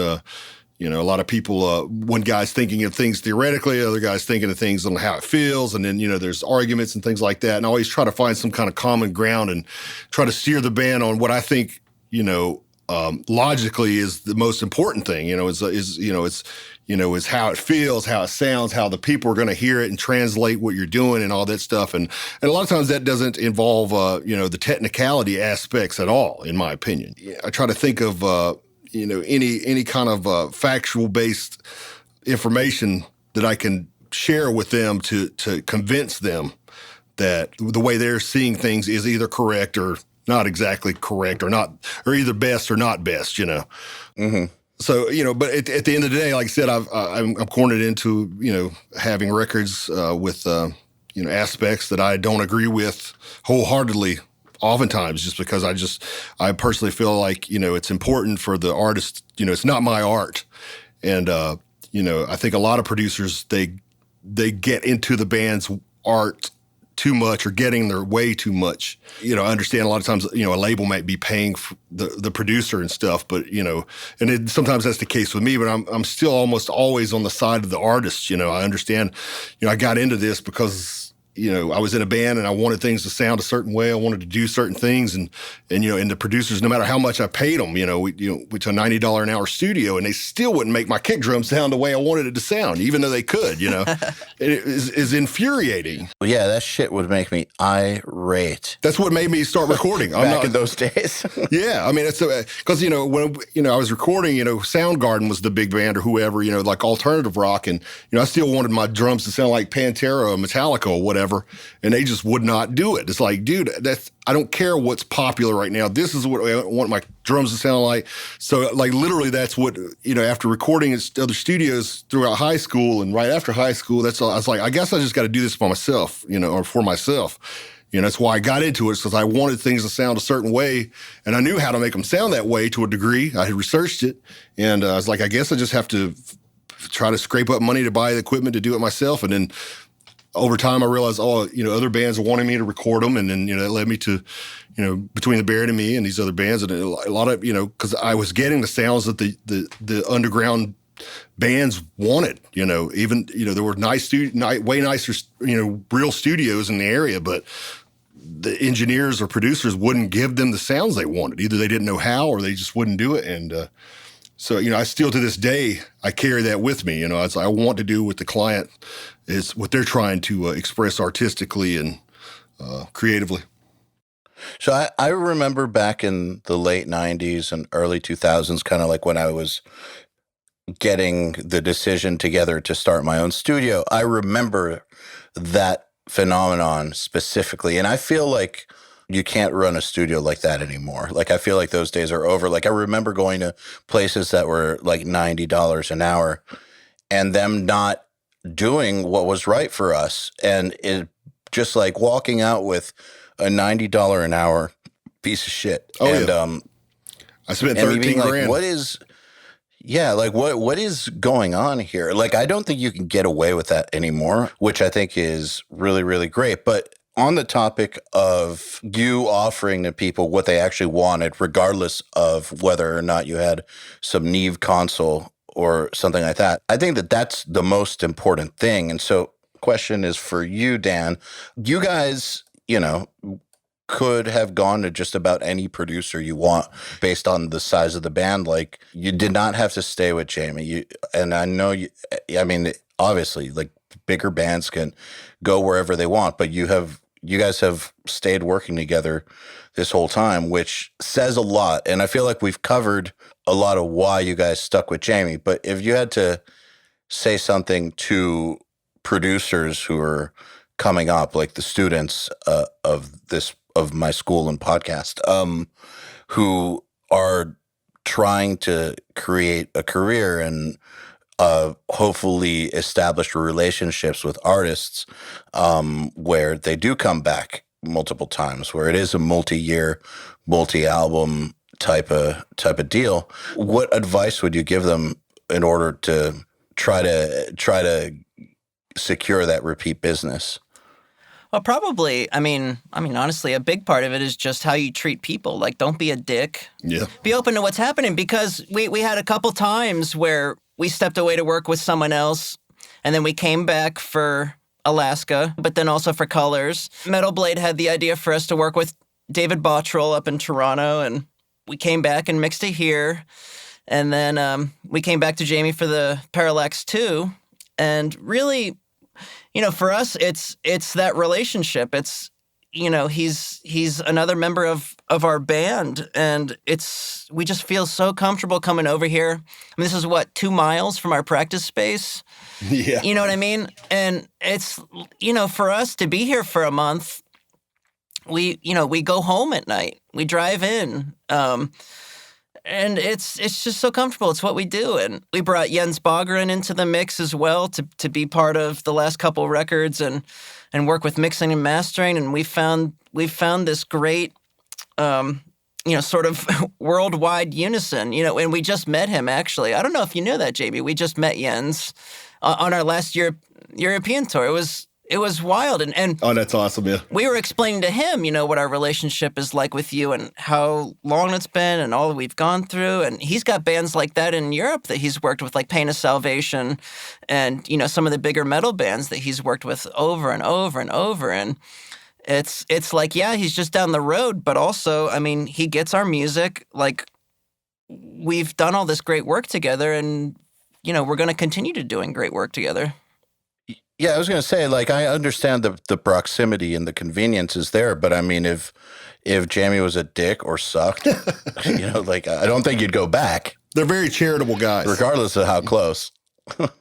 C: You know, a lot of people, one guy's thinking of things theoretically, the other guy's thinking of things on how it feels. And then, you know, there's arguments and things like that. And I always try to find some kind of common ground and try to steer the band on what I think, you know, logically is the most important thing, you know, is how it feels, how it sounds, how the people are going to hear it and translate what you're doing and all that stuff. And a lot of times that doesn't involve, you know, the technicality aspects at all, in my opinion. I try to think of, you know, any kind of factual-based information that I can share with them to convince them that the way they're seeing things is either correct or not exactly correct, or either best or not best, you know. Mm-hmm. So, you know, but at the end of the day, like I said, I'm cornered into, you know, having records with, you know, aspects that I don't agree with wholeheartedly. Oftentimes, just because I personally feel like, you know, it's important for the artist, you know, it's not my art. And, you know, I think a lot of producers, they get into the band's art too much or getting their way too much. You know, I understand a lot of times, you know, a label might be paying for the producer and stuff, but, you know, and sometimes that's the case with me, but I'm still almost always on the side of the artist. You know, I understand, you know, I got into this because, you know, I was in a band and I wanted things to sound a certain way. I wanted to do certain things, and you know, and the producers, no matter how much I paid them, we to a $90 an hour studio, and they still wouldn't make my kick drum sound the way I wanted it to sound, even though they could. You know, it is infuriating.
B: Well, yeah, that shit would make me irate.
C: That's what made me start recording.
B: Back in those days.
C: Yeah, I mean, it's because you know, when I was recording, you know, Soundgarden was the big band or whoever, you know, like alternative rock, and you know, I still wanted my drums to sound like Pantera or Metallica or whatever. And they just would not do it. It's like, dude, I don't care what's popular right now. This is what I want my drums to sound like. So, like, literally, that's what, you know, after recording at other studios throughout high school and right after high school, that's all. I was like, I guess I just got to do this by myself, you know, or for myself. You know, that's why I got into it, because I wanted things to sound a certain way, and I knew how to make them sound that way to a degree. I had researched it, and I was like, I guess I just have to try to scrape up money to buy the equipment to do it myself, and then over time, I realized, you know, other bands wanted me to record them, and then, you know, that led me to, you know, Between the Buried and Me and these other bands, and a lot of, you know, because I was getting the sounds that the underground bands wanted, you know, even, you know, there were way nicer, you know, real studios in the area, but the engineers or producers wouldn't give them the sounds they wanted. Either they didn't know how, or they just wouldn't do it, and so, you know, I still to this day, I carry that with me. You know, I want to do what the client is, what they're trying to express artistically and creatively.
B: So I remember back in the late 90s and early 2000s, kind of like when I was getting the decision together to start my own studio, I remember that phenomenon specifically. And I feel like you can't run a studio like that anymore. Like, I feel like those days are over. Like, I remember going to places that were like $90 an hour and them not doing what was right for us. And it just like walking out with a $90 an hour piece of shit.
C: Oh,
B: and,
C: yeah. I spent 13 grand.
B: Like, what is going on here? Like, I don't think you can get away with that anymore, which I think is really, really great. But on the topic of you offering to people what they actually wanted, regardless of whether or not you had some Neve console or something like that, I think that that's the most important thing. And so question is for you, Dan. You guys, you know, could have gone to just about any producer you want based on the size of the band. Like, you did not have to stay with Jamie. And I know I mean, obviously, like, bigger bands can go wherever they want, but you guys have stayed working together this whole time, which says a lot. And I feel like we've covered a lot of why you guys stuck with Jamie. But if you had to say something to producers who are coming up, like the students of my school and podcast, who are trying to create a career and hopefully establish relationships with artists, where they do come back multiple times, where it is a multi-year, multi-album type of deal. What advice would you give them in order to try to secure that repeat business?
D: Well, probably. I mean, honestly, a big part of it is just how you treat people. Like, don't be a dick.
C: Yeah.
D: Be open to what's happening, because we had a couple times where, we stepped away to work with someone else, and then we came back for Alaska, but then also for Colors. Metal Blade had the idea for us to work with David Bottrell up in Toronto, and we came back and mixed it here. And then we came back to Jamie for the Parallax 2. And really, for us, it's that relationship. It's, he's another member of our band, and we just feel so comfortable coming over here. I mean, this is 2 miles from our practice space.
C: Yeah.
D: You know what I mean? And it's, for us to be here for a month, we go home at night. We drive in. And it's just so comfortable. It's what we do. And we brought Jens Bogren into the mix as well to be part of the last couple records and work with mixing and mastering. And we've found this great, sort of worldwide unison, and we just met him, actually. I don't know if you knew that, JB. We just met Jens on our last European tour. It was wild. And
C: oh, that's awesome, yeah.
D: We were explaining to him, what our relationship is like with you and how long it's been and all that we've gone through. And he's got bands like that in Europe that he's worked with, like Pain of Salvation and, some of the bigger metal bands that he's worked with over and over and over. And it's like, yeah, he's just down the road, but also, I mean, he gets our music. Like, we've done all this great work together, and, we're going to continue to doing great work together.
B: Yeah, I was going to say, like, I understand the proximity and the convenience is there, but I mean, if Jamie was a dick or sucked, like, I don't think you'd go back.
C: They're very charitable guys.
B: Regardless of how close.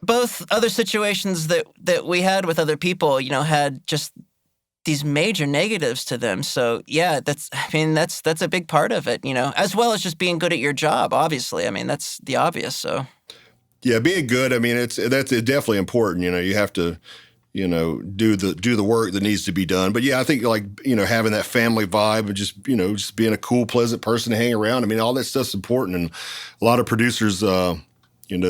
D: Both other situations that we had with other people, had just these major negatives to them. So, yeah, that's a big part of it, as well as just being good at your job, obviously. I mean, that's the obvious, so...
C: Yeah, being good. I mean, that's definitely important. You have to, do the work that needs to be done. But yeah, I think having that family vibe and just being a cool, pleasant person to hang around. I mean, all that stuff's important. And a lot of producers, all the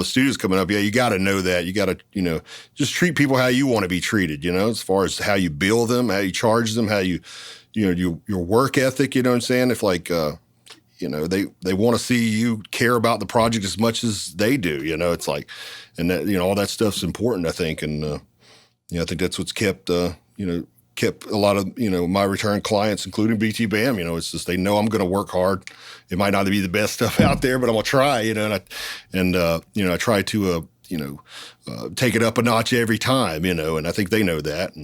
C: studios coming up. Yeah, you got to know that. You got to just treat people how you want to be treated. As far as how you bill them, how you charge them, how you your work ethic. You know what I'm saying? If they want to see you care about the project as much as they do. It's like, and that, all that stuff's important, I think. And, I think that's what's kept a lot of, my return clients, including BTAM, it's just, they know I'm going to work hard. It might not be the best stuff out there, but I'm going to try, and I try to, take it up a notch every time, and I think they know that.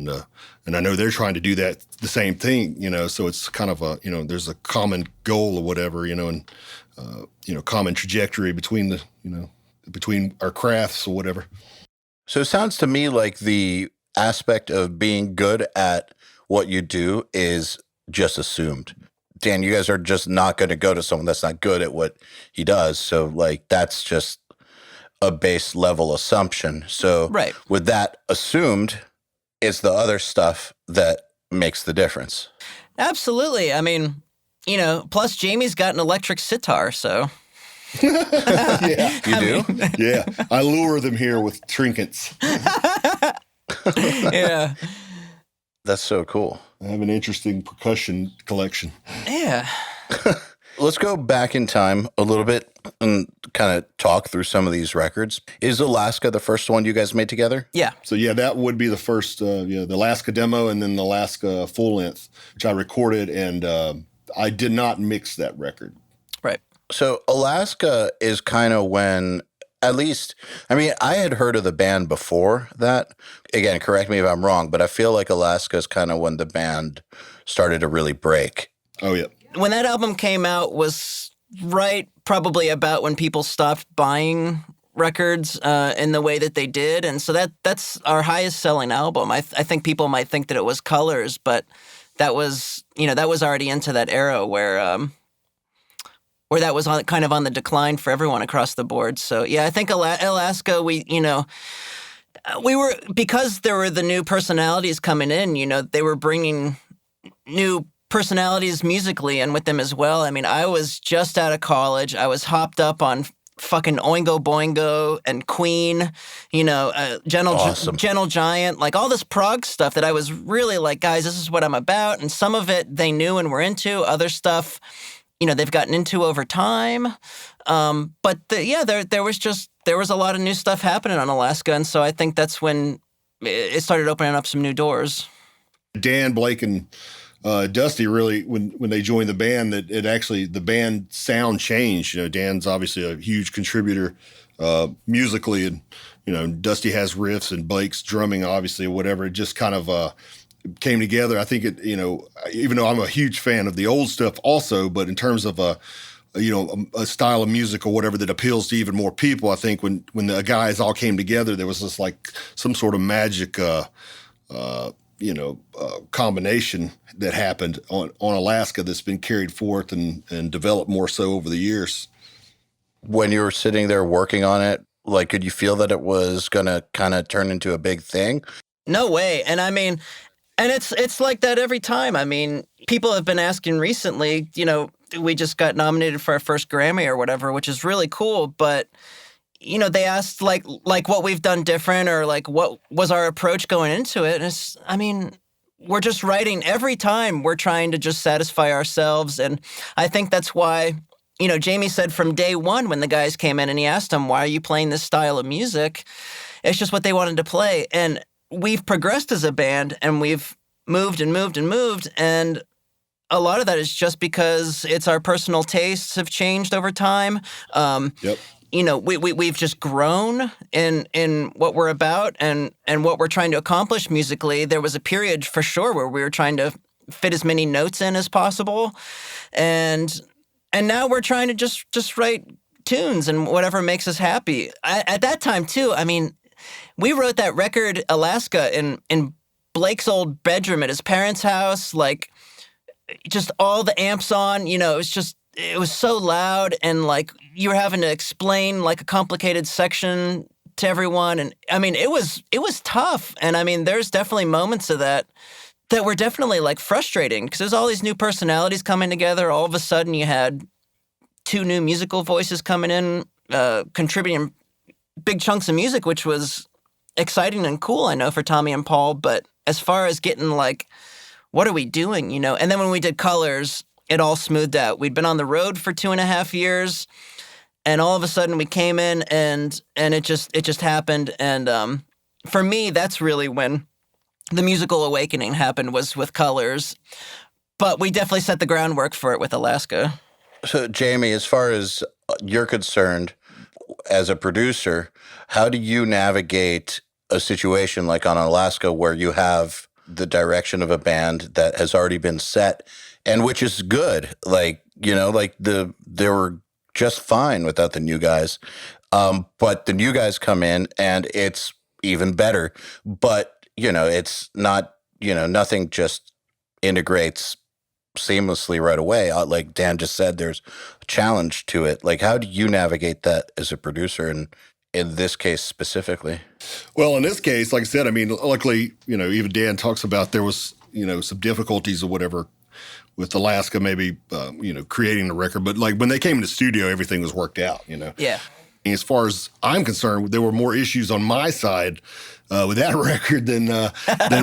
C: And I know they're trying to do that, the same thing, so it's kind of there's a common goal or whatever, and, common trajectory between between our crafts or whatever.
B: So it sounds to me like the aspect of being good at what you do is just assumed. Dan, you guys are just not going to go to someone that's not good at what he does. So, like, that's just a base level assumption. So
D: right.
B: With that assumed, it's the other stuff that makes the difference.
D: Absolutely. I mean, plus Jamie's got an electric sitar, so.
C: Yeah.
B: You do?
C: Yeah. I lure them here with trinkets.
D: Yeah.
B: That's so cool.
C: I have an interesting percussion collection.
D: Yeah.
B: Let's go back in time a little bit and kind of talk through some of these records. Is Alaska the first one you guys made together?
D: Yeah.
C: So, yeah, that would be the first, the Alaska demo and then the Alaska full length, which I recorded, and I did not mix that record.
D: Right.
B: So Alaska is kind of when, at least, I mean, I had heard of the band before that. Again, correct me if I'm wrong, but I feel like Alaska is kind of when the band started to really break.
C: Oh, yeah.
D: When that album came out was right probably about when people stopped buying records in the way that they did. And so that's our highest selling album. I think people might think that it was Colors, but that was already into that era where that was kind of on the decline for everyone across the board. So yeah, I think Alaska, we were, because there were the new personalities coming in, they were bringing new personalities musically and with them as well. I mean, I was just out of college. I was hopped up on fucking Oingo Boingo and Queen, Gentle Giant, like all this prog stuff that I was really like, guys, this is what I'm about. And some of it they knew and were into. Other stuff, they've gotten into over time. But there was a lot of new stuff happening on Alaska, and so I think that's when it started opening up some new doors.
C: Dan, Blake, and Dusty really, when they joined the band, that it actually, the band sound changed. Dan's obviously a huge contributor musically, and Dusty has riffs, and Blake's drumming, obviously, or whatever. It just kind of came together. I think it, even though I'm a huge fan of the old stuff also, but in terms of a style of music or whatever that appeals to even more people, I think when the guys all came together, there was this like some sort of magic, combination that happened on Alaska that's been carried forth and developed more so over the years.
B: When you were sitting there working on it, like, could you feel that it was going to kind of turn into a big thing?
D: No way. And I mean, and it's like that every time. I mean, people have been asking recently, we just got nominated for our first Grammy or whatever, which is really cool. But, they asked like what we've done different or like what was our approach going into it. And we're just writing every time. We're trying to just satisfy ourselves. And I think that's why, Jamie said from day one when the guys came in and he asked them, why are you playing this style of music? It's just what they wanted to play. And we've progressed as a band and we've moved and moved and moved. And a lot of that is just because it's our personal tastes have changed over time.
C: Yep.
D: We've just grown in what we're about and what we're trying to accomplish musically. There was a period for sure where we were trying to fit as many notes in as possible. And now we're trying to just write tunes and whatever makes us happy. At that time too, we wrote that record Alaska in Blake's old bedroom at his parents' house, like just all the amps on, it was so loud and like you were having to explain like a complicated section to everyone. And it was tough. And there's definitely moments of that were definitely like frustrating because there's all these new personalities coming together. All of a sudden you had 2 new musical voices coming in, contributing big chunks of music, which was exciting and cool, I know, for Tommy and Paul. But as far as getting like, what are we doing, And then when we did Colors, it all smoothed out. We'd been on the road for 2.5 years, and all of a sudden we came in and it just happened. And for me, that's really when the musical awakening happened, was with Colors. But we definitely set the groundwork for it with Alaska.
B: So, Jamie, as far as you're concerned, as a producer, how do you navigate a situation like on Alaska where you have the direction of a band that has already been set and which is good? They were just fine without the new guys. But the new guys come in and it's even better. But, it's not, nothing just integrates seamlessly right away. Like Dan just said, there's a challenge to it. Like, how do you navigate that as a producer, and in this case specifically?
C: Well, in this case, like I said, luckily, even Dan talks about there was, some difficulties or whatever with Alaska, maybe, creating the record. But like when they came in the studio, everything was worked out,
D: Yeah.
C: As far as I'm concerned, there were more issues on my side with that record than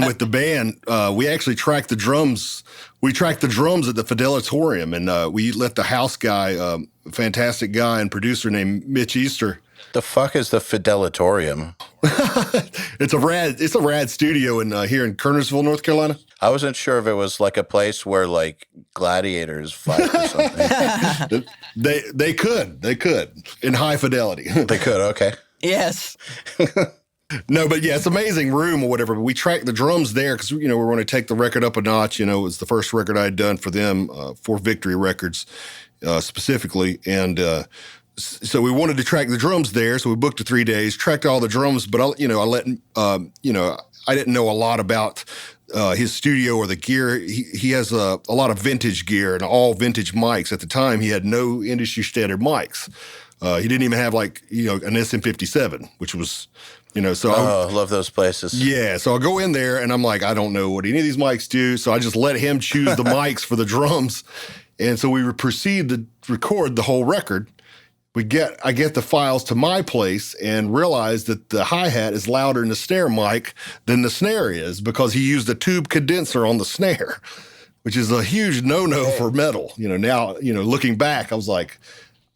C: with the band. We actually tracked the drums. We tracked the drums at the Fidelatorium, and we let the house guy, a fantastic guy and producer named Mitch Easter.
B: The fuck is the Fidelatorium?
C: It's a rad studio here in Kernersville, North Carolina.
B: I wasn't sure if it was like a place where like gladiators fight or something.
C: They could in high fidelity.
B: They could, okay.
D: Yes.
C: No, but yeah, it's an amazing room or whatever. But we tracked the drums there because, we want to take the record up a notch. It was the first record I had done for them, for Victory Records specifically. And so we wanted to track the drums there. So we booked it 3 days, tracked all the drums. But, I didn't know a lot about his studio or the gear. He has a lot of vintage gear and all vintage mics. At the time, he had no industry standard mics. He didn't even have an SM57, which was, so.
B: I love those places.
C: Yeah. So I go in there and I'm like, I don't know what any of these mics do. So I just let him choose the mics for the drums. And so we proceed to record the whole record. I get the files to my place and realize that the hi-hat is louder in the snare mic than the snare is because he used a tube condenser on the snare, which is a huge no-no for metal. Now, looking back, I was like,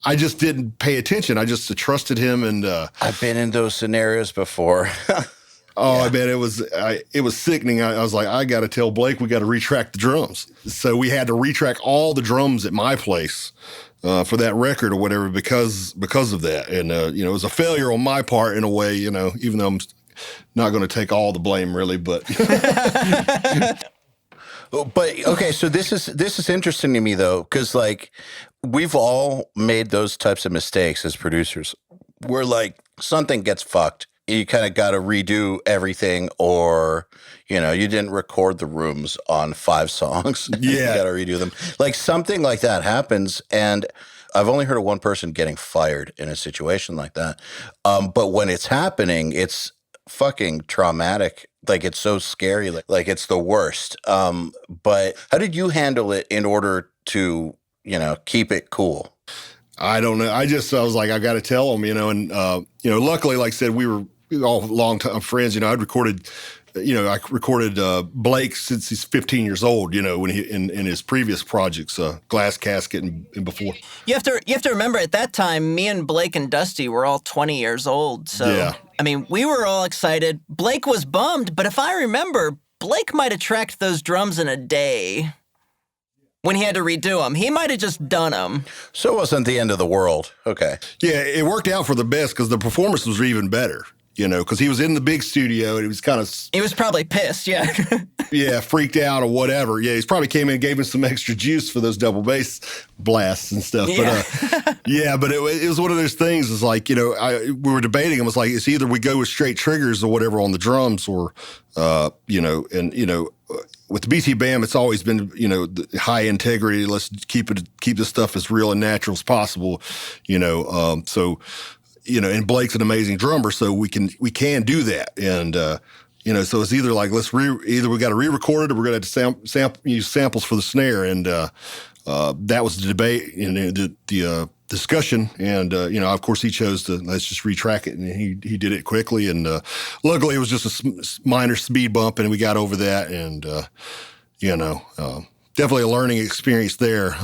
C: I just didn't pay attention. I just trusted him, and
B: I've been in those scenarios before.
C: I bet it was sickening. I was like, I got to tell Blake we got to retrack the drums. So we had to retrack all the drums at my place for that record or whatever because of that. And it was a failure on my part in a way. Even though I'm not going to take all the blame really, but.
B: But okay, so this is interesting to me though, because like we've all made those types of mistakes as producers, where like something gets fucked, you kind of got to redo everything, or you didn't record the rooms on 5 songs,
C: Yeah,
B: you got to redo them. Like something like that happens, and I've only heard of one person getting fired in a situation like that. But when it's happening, it's fucking traumatic. Like it's so scary, like it's the worst. But how did you handle it in order to, keep it cool?
C: I don't know. I was like, I got to tell him, and luckily, like I said, we were all long-time friends. I recorded Blake since he's 15 years old, when he in his previous projects, Glass Casket and before.
D: You have to remember at that time, me and Blake and Dusty were all 20 years old. So,
C: yeah.
D: I mean, we were all excited. Blake was bummed, but if I remember, Blake might have tracked those drums in a day when he had to redo them. He might have just done them.
B: So it wasn't the end of the world. Okay.
C: Yeah, it worked out for the best because the performance was even better. Because he was in the big studio and he was kind of...
D: He was probably pissed, yeah.
C: Yeah, freaked out or whatever. Yeah, he's probably came in and gave him some extra juice for those double bass blasts and stuff.
D: Yeah.
C: But but it was one of those things. It's like, we were debating. It was like, it's either we go with straight triggers or whatever on the drums or, with the BTAM, it's always been, the high integrity. Let's keep this stuff as real and natural as possible, so... and Blake's an amazing drummer, so we can do that. And, so it's either like, either we got to re-record it or we're going to have to use samples for the snare. And that was the debate and the discussion. And, of course he chose to, let's just retrack it. And he did it quickly. And luckily it was just a minor speed bump and we got over that. And, definitely a learning experience there.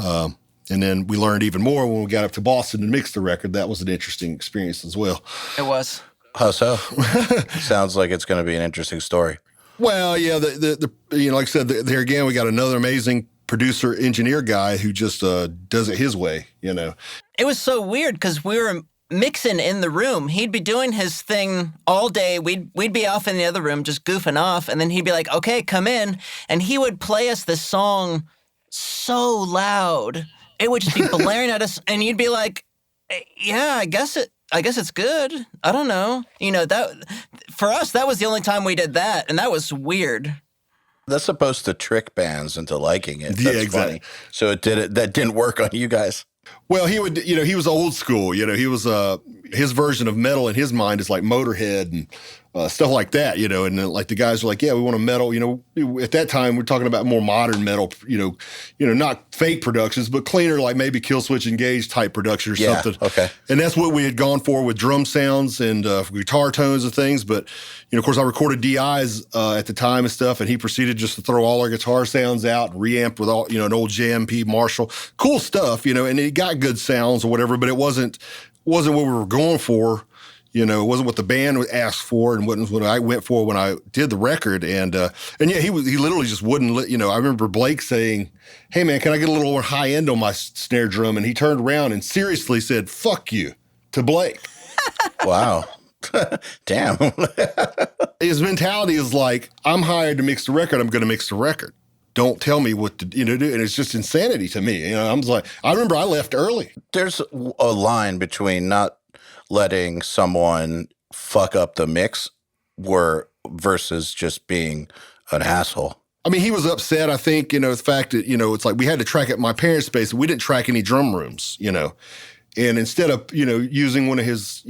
C: And then we learned even more when we got up to Boston and mixed the record. That was an interesting experience as well.
D: It was.
B: How so? Sounds like it's going to be an interesting story.
C: Well, yeah, like I said, there again, we got another amazing producer, engineer guy who just does it his way,
D: It was so weird because we were mixing in the room. He'd be doing his thing all day. We'd be off in the other room just goofing off. And then he'd be like, okay, come in. And he would play us this song so loud. It would just be blaring at us, and you'd be like, "Yeah, I guess it's good. I don't know." That for us, that was the only time we did that, and that was weird.
B: That's supposed to trick bands into liking it. That's
C: yeah, exactly.
B: Funny. So that didn't work on you guys.
C: Well, he would, he was old school. He was his version of metal in his mind is like Motorhead and stuff like that. And then, like the guys were like, yeah, we want a metal. At that time we're talking about more modern metal. Not fake productions, but cleaner, like maybe Killswitch Engage type production or something.
B: Okay.
C: And that's what we had gone for with drum sounds and guitar tones and things. But of course, I recorded DIs at the time and stuff, and he proceeded just to throw all our guitar sounds out and reamped with all an old JMP Marshall, cool stuff. And it got good sounds or whatever, but it wasn't what we were going for. It wasn't what the band asked for, and wasn't what I went for when I did the record. And yeah, he literally just wouldn't let. I remember Blake saying, "Hey man, can I get a little more high end on my snare drum?" And he turned around and seriously said, "Fuck you," to Blake.
B: Wow. Damn.
C: His mentality is like, I'm hired to mix the record. I'm going to mix the record. Don't tell me what to do. And it's just insanity to me. I was like, I remember I left early.
B: There's a line between not letting someone fuck up the mix versus just being an asshole.
C: I mean, he was upset, I think, the fact that, it's like we had to track at my parents' space and we didn't track any drum rooms, And instead of, using one of his,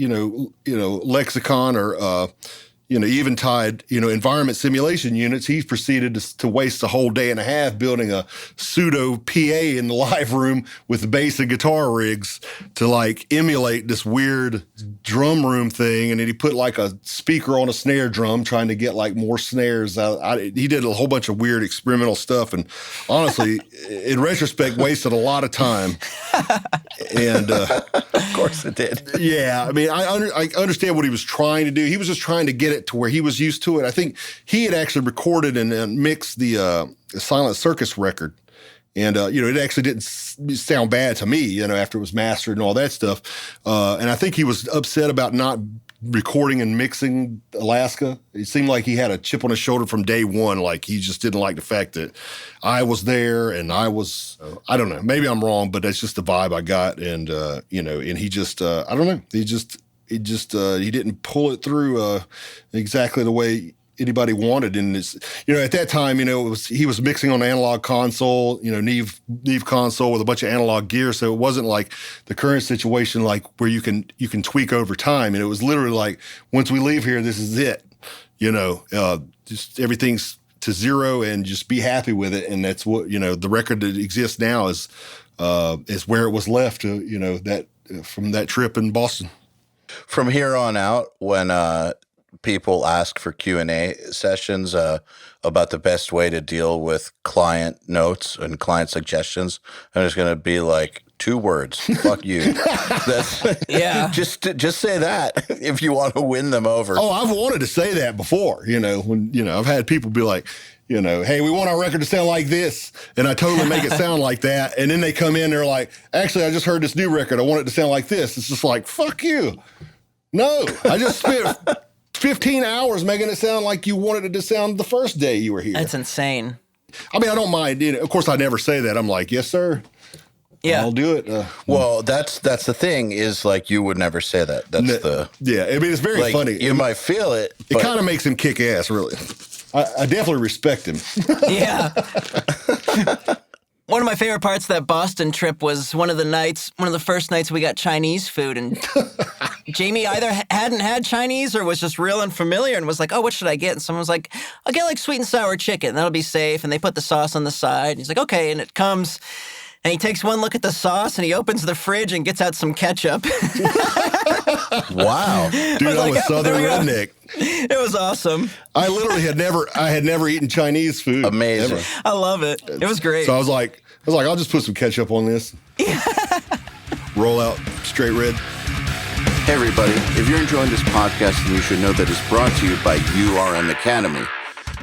C: lexicon or, Eventide, environment simulation units. He proceeded to waste a whole day and a half building a pseudo PA in the live room with bass and guitar rigs to like emulate this weird drum room thing. And then he put like a speaker on a snare drum trying to get like more snares. He did a whole bunch of weird experimental stuff. And honestly, in retrospect, wasted a lot of time. And
B: of course it did.
C: Yeah. I mean, I understand what he was trying to do. He was just trying to get it to where he was used to it. I think he had actually recorded and mixed the Silent Circus record. And, it actually didn't sound bad to me, after it was mastered and all that stuff. And I think he was upset about not recording and mixing Alaska. It seemed like he had a chip on his shoulder from day one. Like he just didn't like the fact that I was there and I don't know, maybe I'm wrong, but that's just the vibe I got. And, and he just, I don't know. He didn't pull it through exactly the way anybody wanted. And it's, at that time, he was mixing on an analog console, Neve console with a bunch of analog gear. So it wasn't like the current situation, like where you can tweak over time. And it was literally like, once we leave here, this is it, just everything's to zero and just be happy with it. And that's what, the record that exists now is where it was left, that from that trip in Boston.
B: From here on out, when people ask for Q&A sessions about the best way to deal with client notes and client suggestions, I'm just going to be like, 2 words, fuck you.
D: Yeah.
B: Just say that if you want to win them over.
C: Oh, I've wanted to say that before, when, I've had people be like, hey, we want our record to sound like this. And I totally make it sound like that. And then they come in, they're like, actually, I just heard this new record. I want it to sound like this. It's just like, fuck you. No, I just spent 15 hours making it sound like you wanted it to sound the first day you were here.
D: That's insane.
C: I mean, I don't mind. Of course, I never say that. I'm like, yes, sir.
D: Yeah,
C: I'll do it.
B: Well, that's the thing is like you would never say that.
C: Yeah. I mean, it's very funny.
B: You might feel it.
C: It kind of makes him kick ass, really. I definitely respect him.
D: Yeah. One of my favorite parts of that Boston trip was one of the first nights we got Chinese food, and Jamie either hadn't had Chinese or was just real unfamiliar and was like, oh, what should I get? And someone was like, I'll get like sweet and sour chicken. That'll be safe. And they put the sauce on the side. And he's like, okay. And it comes, and he takes one look at the sauce and he opens the fridge and gets out some ketchup.
B: Wow.
C: Dude, I'm a Southern redneck.
D: It was awesome.
C: I literally had never eaten Chinese food.
B: Amazing.
C: Ever.
D: I love it. It was great.
C: So I was like, I'll just put some ketchup on this. Roll out straight red.
B: Hey, everybody. If you're enjoying this podcast, then you should know that it's brought to you by URM Academy.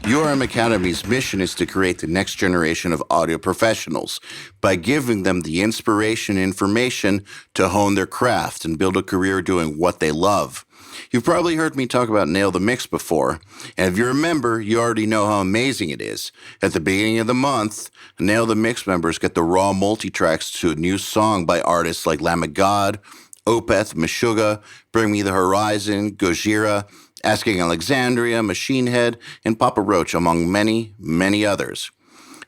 B: URM Academy's mission is to create the next generation of audio professionals by giving them the inspiration and information to hone their craft and build a career doing what they love. You've probably heard me talk about Nail the Mix before, and if you're a member, you already know how amazing it is. At the beginning of the month, Nail the Mix members get the raw multi-tracks to a new song by artists like Lamb of God, Opeth, Meshuggah, Bring Me the Horizon, Gojira, Asking Alexandria, Machine Head, and Papa Roach, among many, many others.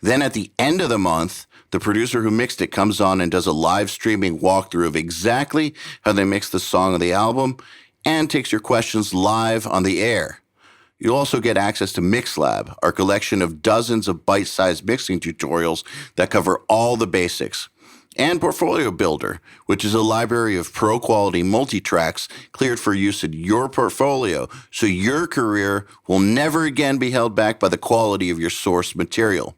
B: Then at the end of the month, the producer who mixed it comes on and does a live streaming walkthrough of exactly how they mixed the song on the album and takes your questions live on the air. You'll also get access to MixLab, our collection of dozens of bite-sized mixing tutorials that cover all the basics. And Portfolio Builder, which is a library of pro-quality multi-tracks cleared for use in your portfolio, so your career will never again be held back by the quality of your source material.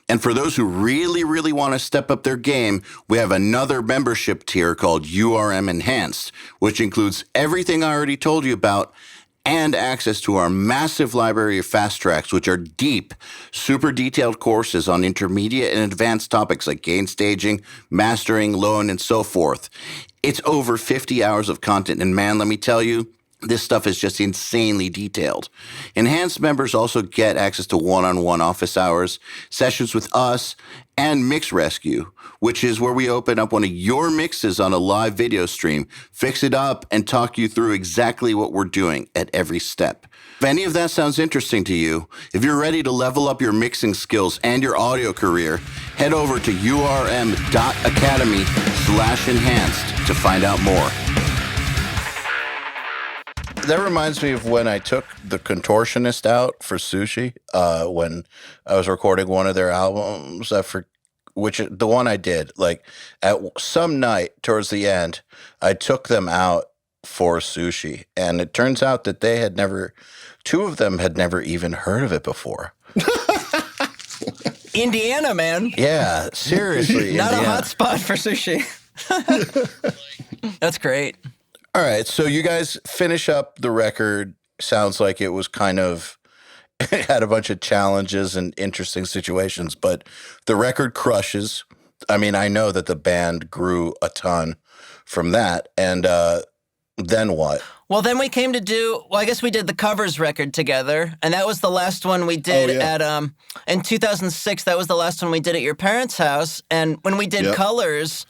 B: And for those who really, really want to step up their game, we have another membership tier called URM Enhanced, which includes everything I already told you about and access to our massive library of fast tracks, which are deep, super detailed courses on intermediate and advanced topics like gain staging, mastering, low-end, and so forth. It's over 50 hours of content, and man, let me tell you, this stuff is just insanely detailed. Enhanced members also get access to one-on-one office hours, sessions with us, and Mix Rescue, which is where we open up one of your mixes on a live video stream, fix it up, and talk you through exactly what we're doing at every step. If any of that sounds interesting to you, if you're ready to level up your mixing skills and your audio career, head over to urm.academy/enhanced to find out more. That reminds me of when I took the Contortionist out for Sushi, when I was recording one of their albums, the one I did, like at some night towards the end, I took them out for Sushi, and it turns out that two of them had never even heard of it before.
D: Indiana, man.
B: Yeah, seriously.
D: Not
B: Indiana.
D: a hot spot for sushi. That's great.
B: All right, so you guys finish up the record. Sounds like it was kind of it had a bunch of challenges and interesting situations, but the record crushes. I mean, I know that the band grew a ton from that, and then what?
D: Well, then we came to I guess we did the covers record together, and that was the last one we did in 2006. That was the last one we did at your parents' house, and when we did Colors,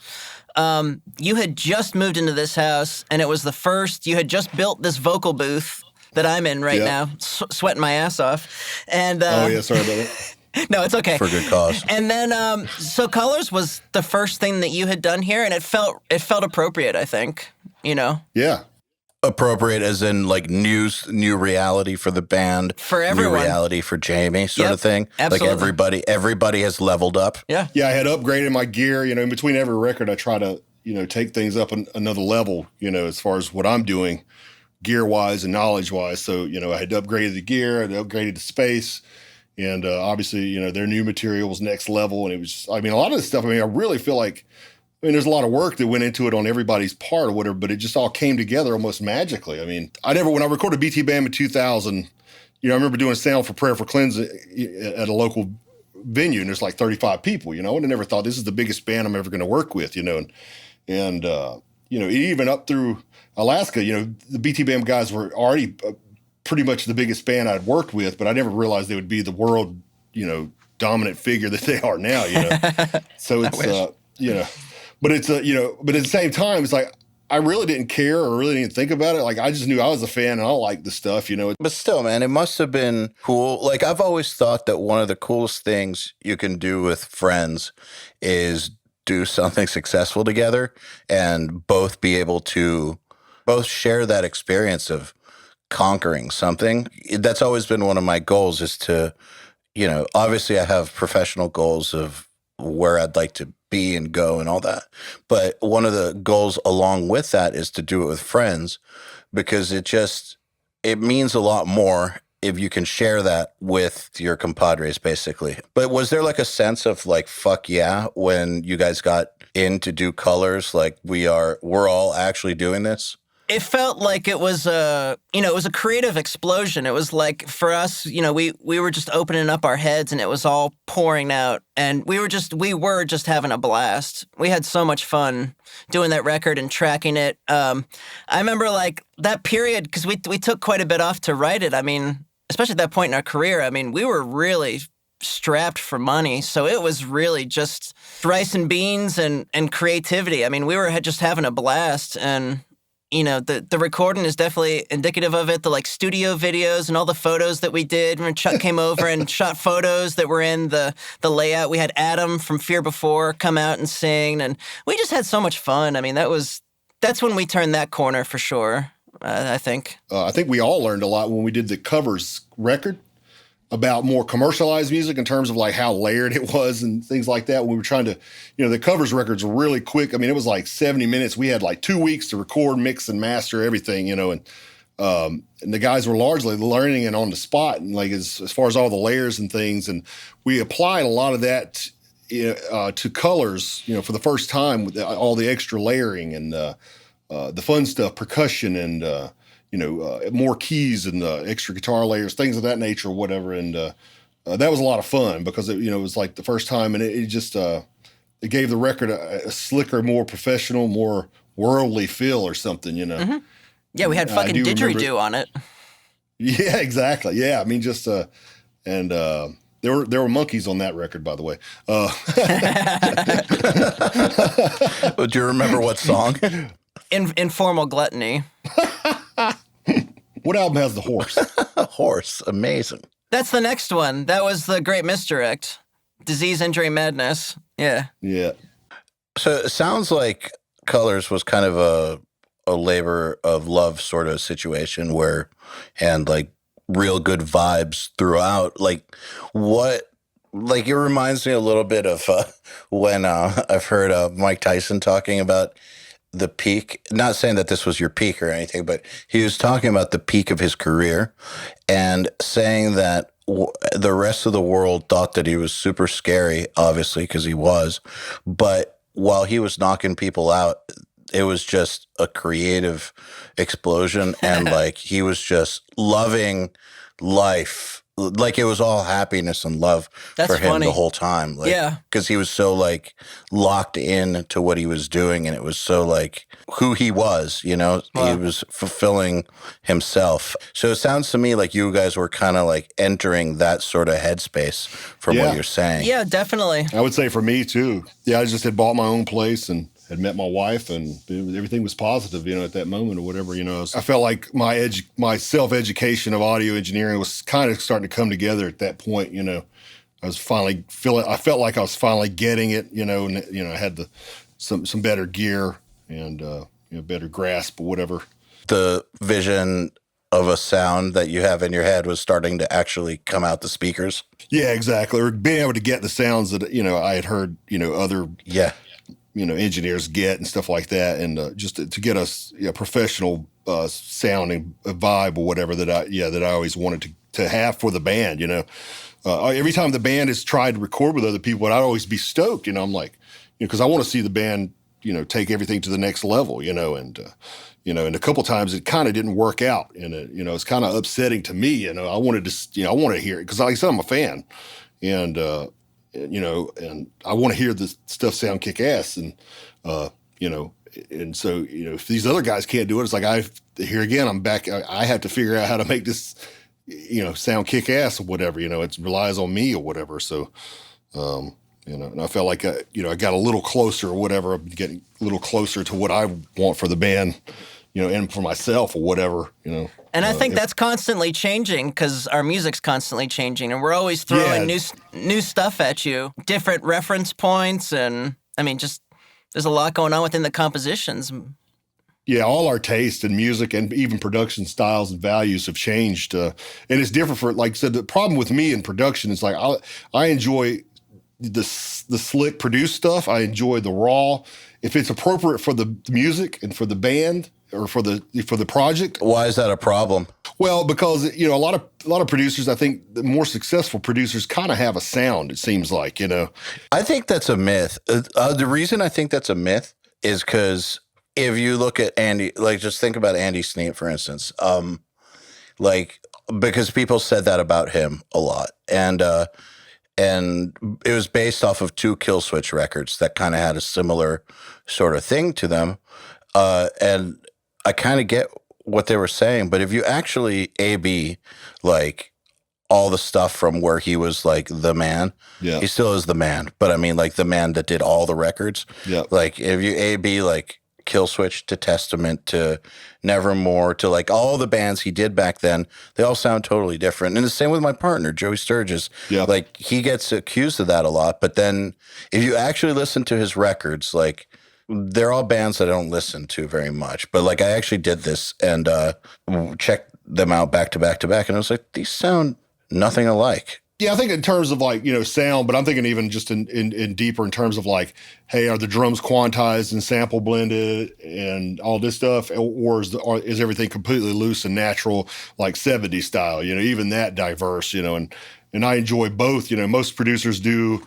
D: you had just moved into this house, and it was the first. You had just built this vocal booth that I'm in right now, sweating my ass off. And
C: sorry about that.
D: No, it's okay.
B: For good cause.
D: And then, so Colors was the first thing that you had done here, and it felt appropriate, I think,
C: Yeah.
B: Appropriate as in like new reality for the band.
D: For everyone.
B: New reality for Jamie sort of thing.
D: Absolutely.
B: Like everybody has leveled up.
D: Yeah.
C: Yeah, I had upgraded my gear. In between every record, I try to, take things up another level, as far as what I'm doing gear-wise and knowledge-wise. So, I had upgraded the gear, I had upgraded the space, and obviously, their new material was next level. And it was, a lot of this stuff, I really feel like, there's a lot of work that went into it on everybody's part or whatever, but it just all came together almost magically. When I recorded BTAM in 2000, I remember doing Sound for Prayer for Cleansing at a local venue, and there's like 35 people, and I never thought this is the biggest band I'm ever going to work with, and even up through Alaska, the BTAM guys were already pretty much the biggest band I'd worked with, but I never realized they would be the world, dominant figure that they are now, So it's, but it's, but at the same time, it's like, I really didn't care or really didn't think about it. Like, I just knew I was a fan and I liked the stuff,
B: But still, man, it must have been cool. Like, I've always thought that one of the coolest things you can do with friends is do something successful together and both be able to both share that experience of conquering something. That's always been one of my goals, is to, obviously I have professional goals of where I'd like to be and go and all that. But one of the goals along with that is to do it with friends, because it means a lot more if you can share that with your compadres, basically. But was there like a sense of like, fuck yeah, when you guys got in to do Colors, like we're all actually doing this?
D: It felt like it was a creative explosion. It was like, for us, we were just opening up our heads and it was all pouring out. And we were just having a blast. We had so much fun doing that record and tracking it. I remember like that period, because we took quite a bit off to write it. Especially at that point in our career, we were really strapped for money. So it was really just rice and beans and creativity. We were just having a blast, and the recording is definitely indicative of it. The like studio videos and all the photos that we did when Chuck came over and shot photos that were in the layout. We had Adam from Fear Before come out and sing, and we just had so much fun. That's when we turned that corner for sure. I think.
C: I think we all learned a lot when we did the Covers record about more commercialized music in terms of like how layered it was and things like that. When we were trying to, the Covers records were really quick. It was like 70 minutes. We had like 2 weeks to record, mix, and master everything, and the guys were largely learning it on the spot, and like as far as all the layers and things. And we applied a lot of that to Colors, for the first time, with all the extra layering and the fun stuff, percussion and more keys and extra guitar layers, things of that nature, or whatever. And that was a lot of fun because it was like the first time, and it just it gave the record a slicker, more professional, more worldly feel or something.
D: Mm-hmm. Yeah, we had fucking didgeridoo on it.
C: Yeah, exactly. Yeah, just and there were monkeys on that record, by the way.
B: Do you remember what song?
D: Informal Gluttony.
C: What album has the horse?
B: Horse, amazing.
D: That's the next one. That was The Great Misdirect. Disease, Injury, Madness. Yeah.
C: Yeah.
B: So it sounds like Colors was kind of a a labor of love sort of situation where, and like real good vibes throughout. Like what, like it reminds me a little bit of when I've heard Mike Tyson talking about the peak, not saying that this was your peak or anything, but he was talking about the peak of his career and saying that the rest of the world thought that he was super scary, obviously, because he was. But while he was knocking people out, it was just a creative explosion. And like he was just loving life. Like it was all happiness and love
D: That's
B: for him
D: funny.
B: the whole time. Like,
D: Yeah.
B: because he was so like locked in to what he was doing, and it was so like who he was, you know,
D: Wow.
B: he was fulfilling himself. So it sounds to me like you guys were kind of like entering that sort of headspace from
C: Yeah.
B: what you're saying.
D: Yeah, definitely.
C: I would say for me too. Yeah, I just had bought my own place and had met my wife, and everything was positive, you know, at that moment or whatever, you know. I felt like my self-education of audio engineering was kind of starting to come together at that point, you know. I felt like I was finally getting it, you know, and you know, I had some better gear and you know, better grasp or whatever.
B: The vision of a sound that you have in your head was starting to actually come out the speakers.
C: Yeah, exactly. Or being able to get the sounds that, you know, I had heard, you know, other
B: Yeah.
C: you know, engineers get and stuff like that, and just to get us professional sounding vibe or whatever that I always wanted to have for the band. You know, every time the band has tried to record with other people, I'd always be stoked. You know, I'm like, you know, because I want to see the band, you know, take everything to the next level. You know, and a couple times it kind of didn't work out, and you know, it's kind of upsetting to me. You know, I wanted to, you know, I want to hear it because, like I said, I'm a fan, and you know, and I want to hear this stuff sound kick ass, and you know, and so you know, if these other guys can't do it, it's like here again, I'm back. I have to figure out how to make this, you know, sound kick ass or whatever. You know, it relies on me or whatever. So, you know, and I felt like you know, I got a little closer or whatever. I'm getting a little closer to what I want for the band, you know, and for myself or whatever. You know.
D: And I think that's constantly changing because our music's constantly changing, and we're always throwing new stuff at you, different reference points, and I mean, just there's a lot going on within the compositions.
C: Yeah, all our taste in music and even production styles and values have changed, and it's different for, like I said, the problem with me in production is like I enjoy the slick produced stuff. I enjoy the raw. If it's appropriate for the music and for the band or for the project.
B: Why is that a problem?
C: Well, because you know, a lot of producers, I think the more successful producers kind of have a sound. It seems like, you know.
B: I think that's a myth. The reason I think that's a myth is because if you look at Andy, like just think about Andy Sneap, for instance, like because people said that about him a lot, and it was based off of two Kill Switch records that kind of had a similar sort of thing to them, and I kind of get what they were saying, but if you actually A/B like all the stuff from where he was like the man, he still is the man, but I mean like the man that did all the records.
C: Yeah.
B: Like if you A/B like Kill Switch to Testament to Nevermore to like all the bands he did back then, they all sound totally different. And the same with my partner, Joey Sturgis.
C: Yeah.
B: Like he gets accused of that a lot, but then if you actually listen to his records, like they're all bands that I don't listen to very much, but like I actually did this and checked them out back to back to back, and I was like, these sound nothing alike.
C: Yeah, I think in terms of like, you know, sound, but I'm thinking even just in deeper in terms of like, hey, are the drums quantized and sample blended and all this stuff, or is everything completely loose and natural like 70s style? You know, even that diverse, you know, and I enjoy both. You know, most producers do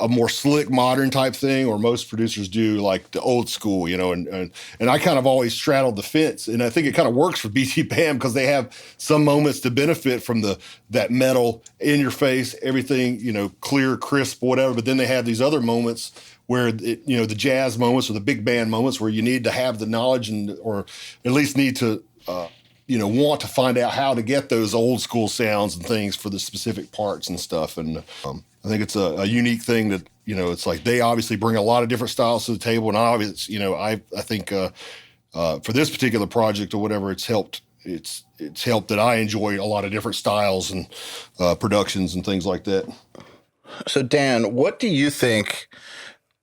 C: a more slick modern type thing, or most producers do like the old school, you know, and I kind of always straddled the fence, and I think it kind of works for BTAM because they have some moments to benefit from that metal in your face, everything, you know, clear, crisp, whatever, but then they have these other moments where you know, the jazz moments or the big band moments where you need to have the knowledge or at least need to you know, want to find out how to get those old school sounds and things for the specific parts and stuff. And I think it's a unique thing that, you know, it's like they obviously bring a lot of different styles to the table. And obviously, you know, I think for this particular project or whatever, it's helped that I enjoy a lot of different styles and productions and things like that.
B: So Dan, what do you think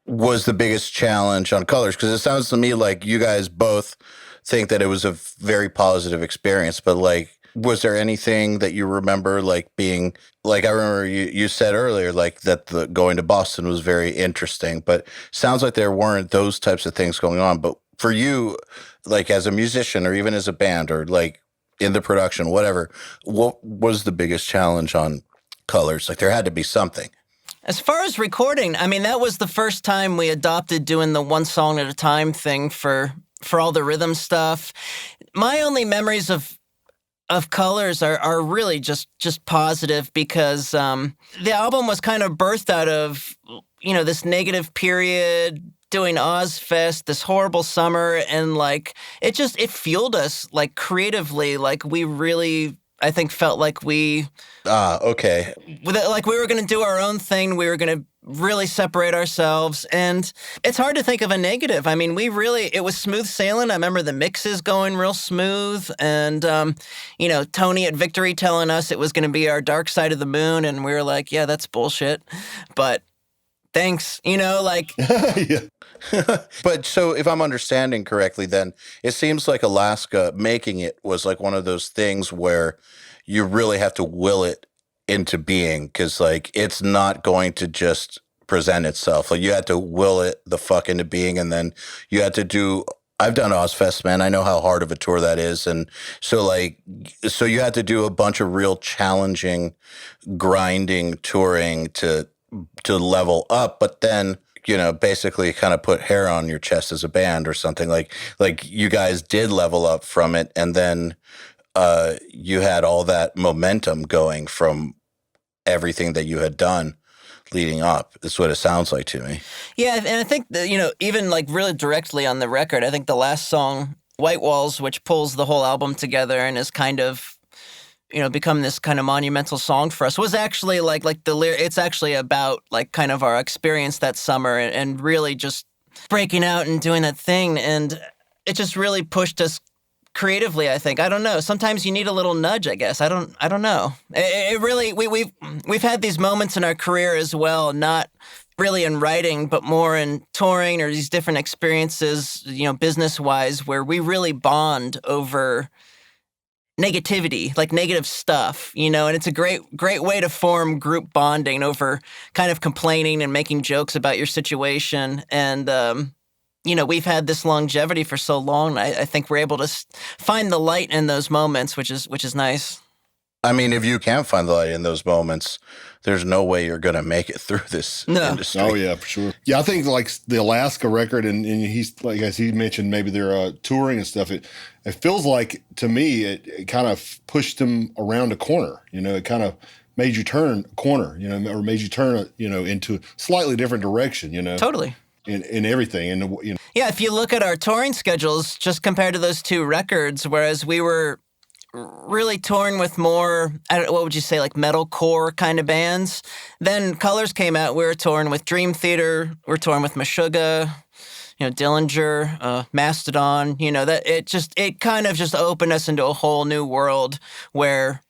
B: was the biggest challenge on Colors? Because it sounds to me like you guys both think that it was a very positive experience. But like, was there anything that you remember like being like, I remember you said earlier like that the going to Boston was very interesting, but sounds like there weren't those types of things going on. But for you, like as a musician or even as a band or like in the production, whatever, what was the biggest challenge on Colors? Like there had to be something.
D: As far as recording, I mean, that was the first time we adopted doing the one song at a time thing for all the rhythm stuff. My only memories of Colors are really just positive because the album was kind of birthed out of, this negative period, doing Ozfest, this horrible summer, and like it fueled us like creatively. Like we really, I think, felt like we
B: okay.
D: Like we were going to do our own thing. We were going to really separate ourselves. And it's hard to think of a negative. I mean, it was smooth sailing. I remember the mixes going real smooth. And, Tony at Victory telling us it was going to be our Dark Side of the Moon. And we were like, yeah, that's bullshit. But thanks,
C: Yeah.
B: But so if I'm understanding correctly, then it seems like Alaska making it was like one of those things where you really have to will it into being because like it's not going to just present itself. Like you had to will it the fuck into being, and then you had to do. I've done Ozfest, man. I know how hard of a tour that is, and so you had to do a bunch of real challenging, grinding touring to level up, but then basically kind of put hair on your chest as a band or something. Like you guys did level up from it, and then you had all that momentum going from everything that you had done leading up. That's what it sounds like to me.
D: Yeah, and I think that, even like really directly on the record, I think the last song, White Walls, which pulls the whole album together and is kind of, become this kind of monumental song for us, was actually like it's actually about like kind of our experience that summer and really just breaking out and doing that thing. And it just really pushed us creatively, I think. I don't know. Sometimes you need a little nudge, I guess. I don't know. It really, we've had these moments in our career as well, not really in writing, but more in touring or these different experiences, business-wise, where we really bond over negativity, like negative stuff, and it's a great way to form group bonding over kind of complaining and making jokes about your situation. And, we've had this longevity for so long. I think we're able to find the light in those moments, which is nice.
B: I mean, if you can't find the light in those moments, there's no way you're going to make it through this industry.
C: Oh, yeah, for sure. Yeah, I think like the Alaska record, and he's, like as he mentioned, maybe they're touring and stuff, it feels like, to me, it kind of pushed him around a corner. It kind of made you turn a corner, or made you turn, into a slightly different direction,
D: Totally.
C: In everything. And,
D: Yeah, if you look at our touring schedules, just compared to those two records, whereas we were really touring with more, what would you say, like metalcore kind of bands. Then Colors came out, we were touring with Dream Theater, we were touring with Meshuggah, Dillinger, Mastodon, that it kind of just opened us into a whole new world where,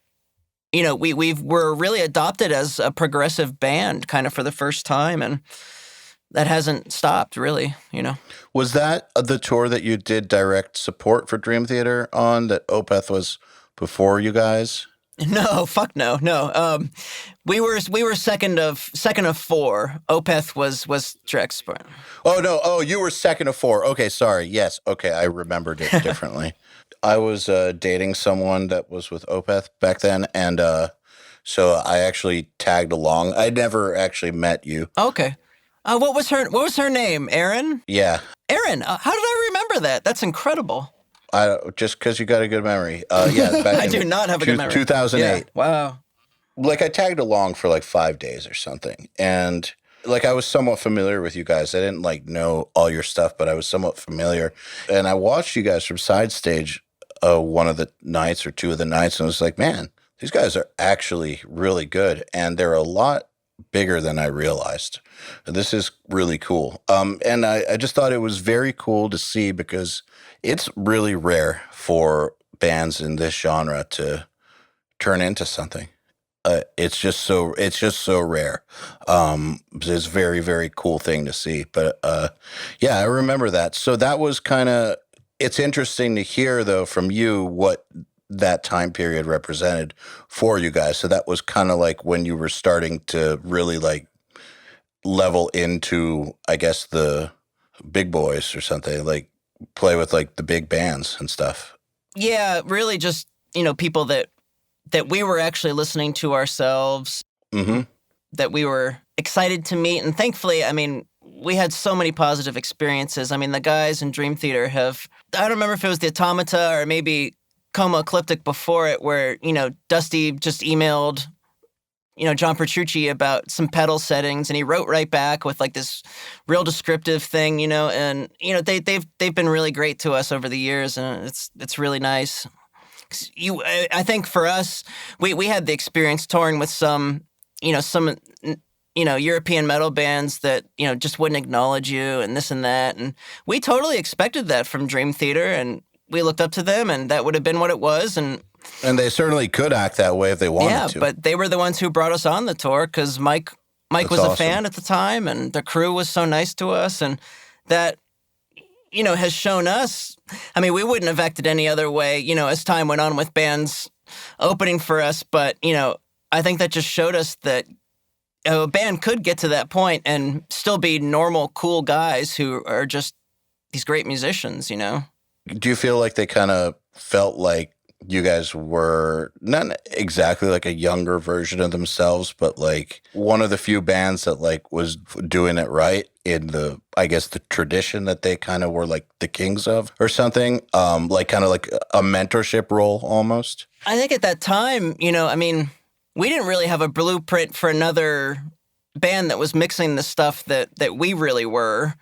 D: we're really adopted as a progressive band kind of for the first time, and that hasn't stopped, really,
B: Was that the tour that you did direct support for Dream Theater on, that Opeth was before you guys?
D: No, fuck no. We were second of four. Opeth was direct support.
B: Oh, no. Oh, you were second of four. Okay, sorry. Yes. Okay, I remembered it differently. I was dating someone that was with Opeth back then, and so I actually tagged along. I never actually met you.
D: Okay. What was her name? Erin?
B: Yeah.
D: Erin, how did I remember that? That's incredible.
B: Just because you got a good memory. Yeah, back
D: I do not have a good memory.
B: 2008.
D: Yeah. Wow.
B: Like I tagged along for like 5 days or something, and like I was somewhat familiar with you guys. I didn't like know all your stuff, but I was somewhat familiar, and I watched you guys from side stage one of the nights or two of the nights, and I was like, man, these guys are actually really good, and they're a lot bigger than I realized. This is really cool. And I just thought it was very cool to see, because it's really rare for bands in this genre to turn into something. It's just so rare. It's a very, very cool thing to see. But yeah, I remember that. So that was kind of It's interesting to hear, though, from you what that time period represented for you guys. So that was kind of like when you were starting to really like level into, I guess, the big boys or something, like play with like the big bands and stuff.
D: Yeah, really just, people that we were actually listening to ourselves,
B: Mm-hmm.
D: that we were excited to meet. And thankfully, I mean, we had so many positive experiences. I mean, the guys in Dream Theater I don't remember if it was the Automata or maybe Coma Ecliptic before it, where, Dusty just emailed, John Petrucci about some pedal settings, and he wrote right back with like this real descriptive thing, and, they've been really great to us over the years, and it's really nice. I think for us, we had the experience touring with some European metal bands that, just wouldn't acknowledge you and this and that. And we totally expected that from Dream Theater, and we looked up to them, and that would have been what it was. And
B: they certainly could act that way if they wanted to.
D: Yeah, but they were the ones who brought us on the tour because Mike
B: That's
D: was
B: awesome.
D: a fan at the time, and the crew was so nice to us. And that, has shown us, I mean, we wouldn't have acted any other way, as time went on with bands opening for us. But, I think that just showed us that a band could get to that point and still be normal, cool guys who are just these great musicians,
B: Do you feel like they kind of felt like you guys were not exactly like a younger version of themselves, but like one of the few bands that like was doing it right in the, I guess, the tradition that they kind of were like the kings of or something, like kind of like a mentorship role almost?
D: I think at that time, I mean, we didn't really have a blueprint for another band that was mixing the stuff that we really were.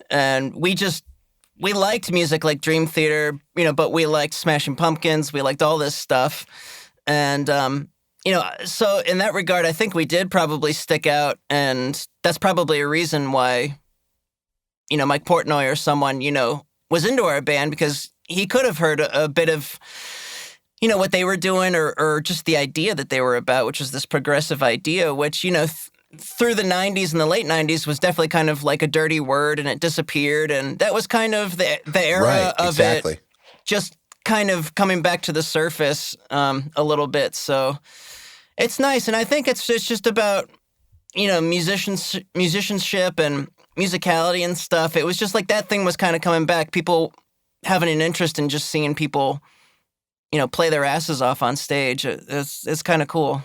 D: And we liked music like Dream Theater, but we liked Smashing Pumpkins. We liked all this stuff. And, so in that regard, I think we did probably stick out. And that's probably a reason why, Mike Portnoy or someone, was into our band, because he could have heard a bit of, what they were doing or just the idea that they were about, which was this progressive idea, which, through the 90s and the late 90s was definitely kind of like a dirty word, and it disappeared. And that was kind of the era
B: Right,
D: of
B: exactly.
D: it just kind of coming back to the surface a little bit. So it's nice. And I think it's just about, musicianship and musicality and stuff. It was just like that thing was kind of coming back. People having an interest in just seeing people, play their asses off on stage. It's kind of cool.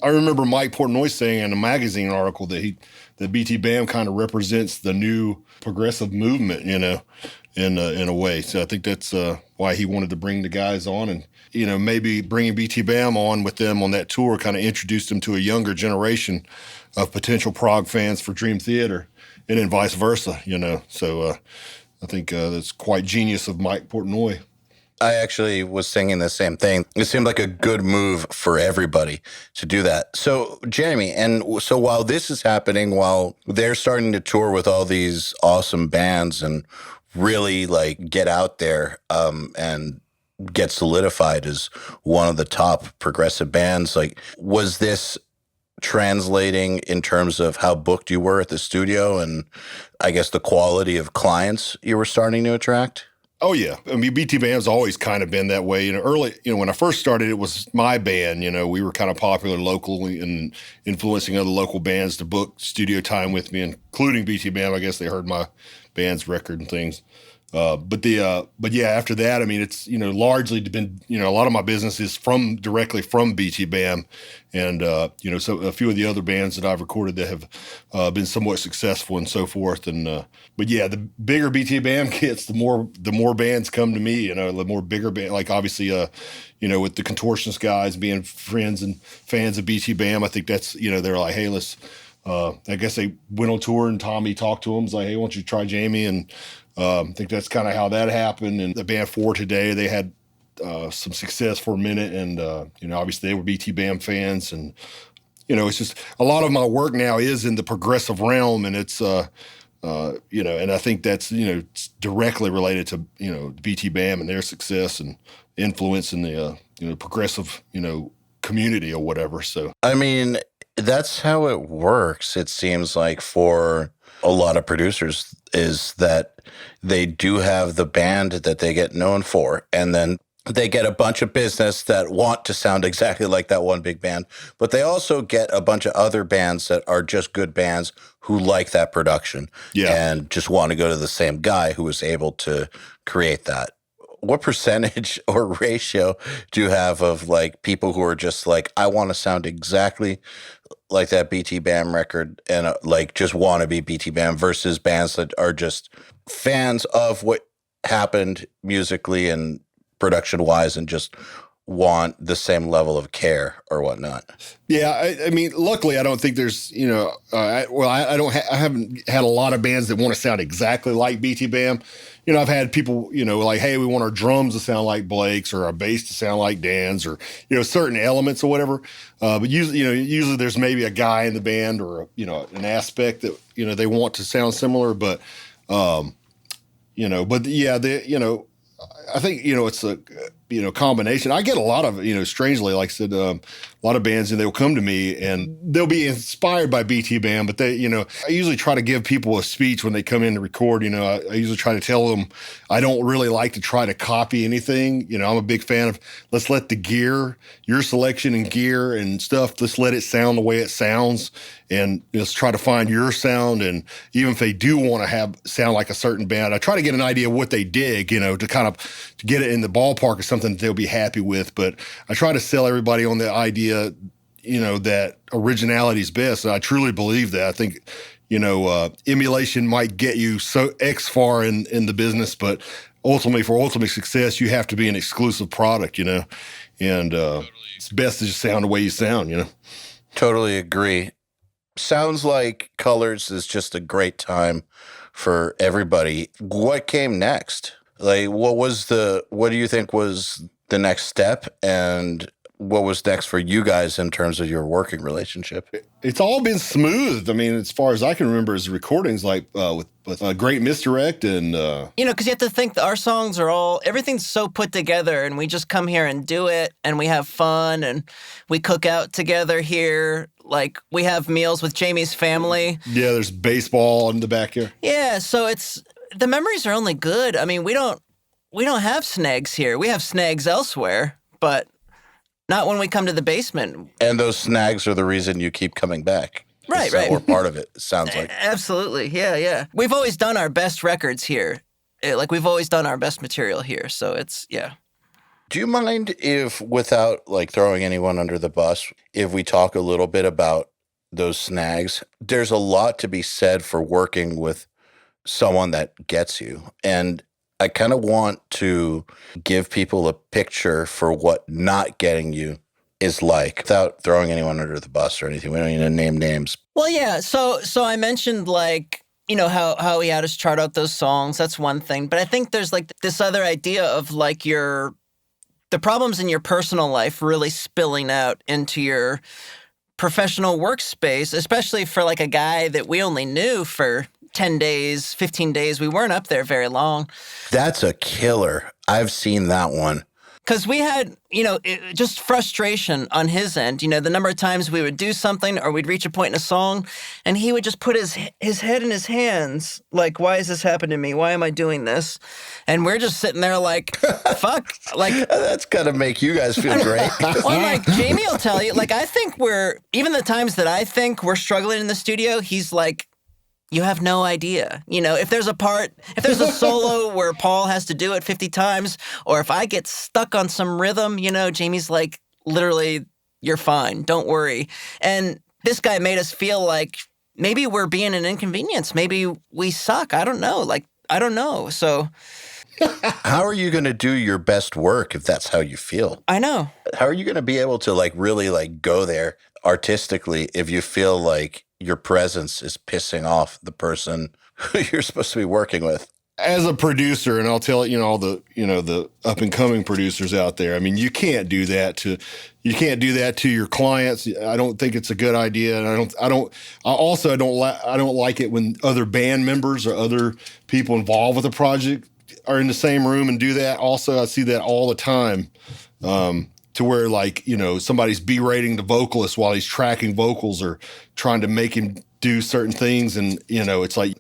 C: I remember Mike Portnoy saying in a magazine article that BTAM kind of represents the new progressive movement, in a way. So I think that's why he wanted to bring the guys on, and maybe bringing BTAM on with them on that tour kind of introduced them to a younger generation of potential prog fans for Dream Theater, and then vice versa. So I think that's quite genius of Mike Portnoy.
B: I actually was thinking the same thing. It seemed like a good move for everybody to do that. So, Jeremy, and so while this is happening, while they're starting to tour with all these awesome bands and really like get out there and get solidified as one of the top progressive bands, like, was this translating in terms of how booked you were at the studio and I guess the quality of clients you were starting to attract?
C: Oh, yeah. I mean, BTAM's always kind of been that way. Early, when I first started, it was my band. We were kind of popular locally and influencing other local bands to book studio time with me, including BTAM. I guess they heard my band's record and things. But yeah, after that, I mean, it's, largely been, a lot of my business is directly from BTAM. And, so a few of the other bands that I've recorded that have been somewhat successful and so forth. And, but yeah, the bigger BTAM gets, the more bands come to me, the more bigger band, like obviously, with the Contortionist guys being friends and fans of BTAM, I think that's, they're like, hey, let's, I guess they went on tour and Tommy talked to them. Was like, hey, why don't you try Jamie? And I think that's kind of how that happened. And the band For Today, they had some success for a minute. And, obviously they were BTAM fans. And, it's just a lot of my work now is in the progressive realm. And it's, and I think that's, it's directly related to, BTAM and their success and influence in the, progressive, community or whatever. So,
B: I mean, that's how it works, it seems like, for a lot of producers is that they do have the band that they get known for, and then they get a bunch of business that want to sound exactly like that one big band, but they also get a bunch of other bands that are just good bands who like that production and just want to go to the same guy who was able to create that. What percentage or ratio do you have of like people who are just like, I want to sound exactly like that BT-BAM record and like just want to be BT-BAM versus bands that are just fans of what happened musically and production-wise and just want the same level of care or whatnot?
C: Yeah, I mean, luckily, I don't think there's, I haven't had a lot of bands that want to sound exactly like BT-BAM. I've had people, like, hey, we want our drums to sound like Blake's or our bass to sound like Dan's or, certain elements or whatever. But usually there's maybe a guy in the band or, an aspect that, they want to sound similar. But, I think, it's a, combination. I get a lot of, strangely, like I said, a lot of bands, and they'll come to me and they'll be inspired by BT-BAM, but they, I usually try to give people a speech when they come in to record. I usually try to tell them I don't really like to try to copy anything. I'm a big fan of let's let the gear, your selection and gear and stuff, let's let it sound the way it sounds. And let's try to find your sound. And even if they do want to sound like a certain band, I try to get an idea of what they dig, to kind of to get it in the ballpark of something that they'll be happy with. But I try to sell everybody on the idea, that originality is best. And I truly believe that. I think, emulation might get you so X far in the business, but ultimately for ultimate success, you have to be an exclusive product, and it's best to just sound the way you sound,
B: Totally agree. Sounds like Colors is just a great time for everybody. What came next? Like, what do you think was the next step, and what was next for you guys in terms of your working relationship?
C: It's all been smooth. I mean, as far as I can remember, as recordings like with Great Misdirect and
D: because you have to think that our songs are everything's so put together, and we just come here and do it, and we have fun, and we cook out together here. Like, we have meals with Jamie's family.
C: Yeah, there's baseball in the back here.
D: Yeah, so the memories are only good. I mean, we don't have snags here. We have snags elsewhere, but not when we come to the basement.
B: And those snags are the reason you keep coming back.
D: Right.
B: Or part of it, sounds like.
D: Absolutely, yeah. We've always done our best records here. Like, we've always done our best material here, so it's, yeah.
B: Do you mind if, without like throwing anyone under the bus, if we talk a little bit about those snags? There's a lot to be said for working with someone that gets you. And I kind of want to give people a picture for what not getting you is like, without throwing anyone under the bus or anything. We don't need to name names.
D: Well, yeah. So I mentioned, like, how he had us chart out those songs. That's one thing. But I think there's like this other idea of like the problems in your personal life really spilling out into your professional workspace, especially for like a guy that we only knew for 10 days, 15 days. We weren't up there very long.
B: That's a killer. I've seen that one.
D: Because we had, just frustration on his end. The number of times we would do something or we'd reach a point in a song and he would just put his head in his hands. Like, why has this happened to me? Why am I doing this? And we're just sitting there like, fuck. Like,
B: that's got to make you guys feel great.
D: Well, like, Jamie will tell you, like, I think even the times that I think we're struggling in the studio, he's like, you have no idea. If there's a solo where Paul has to do it 50 times, or if I get stuck on some rhythm, Jamie's like, literally, you're fine. Don't worry. And this guy made us feel like maybe we're being an inconvenience. Maybe we suck. I don't know. Like, I don't know. So
B: how are you going to do your best work if that's how you feel?
D: I know.
B: How are you going to be able to like really like go there artistically if you feel like your presence is pissing off the person who you're supposed to be working with?
C: As a producer, and I'll tell all the up and coming producers out there, I mean, you can't do that to your clients. I don't think it's a good idea, and I don't like it when other band members or other people involved with a project are in the same room and do that. Also, I see that all the time. To where, like, somebody's berating the vocalist while he's tracking vocals or trying to make him do certain things. And, it's like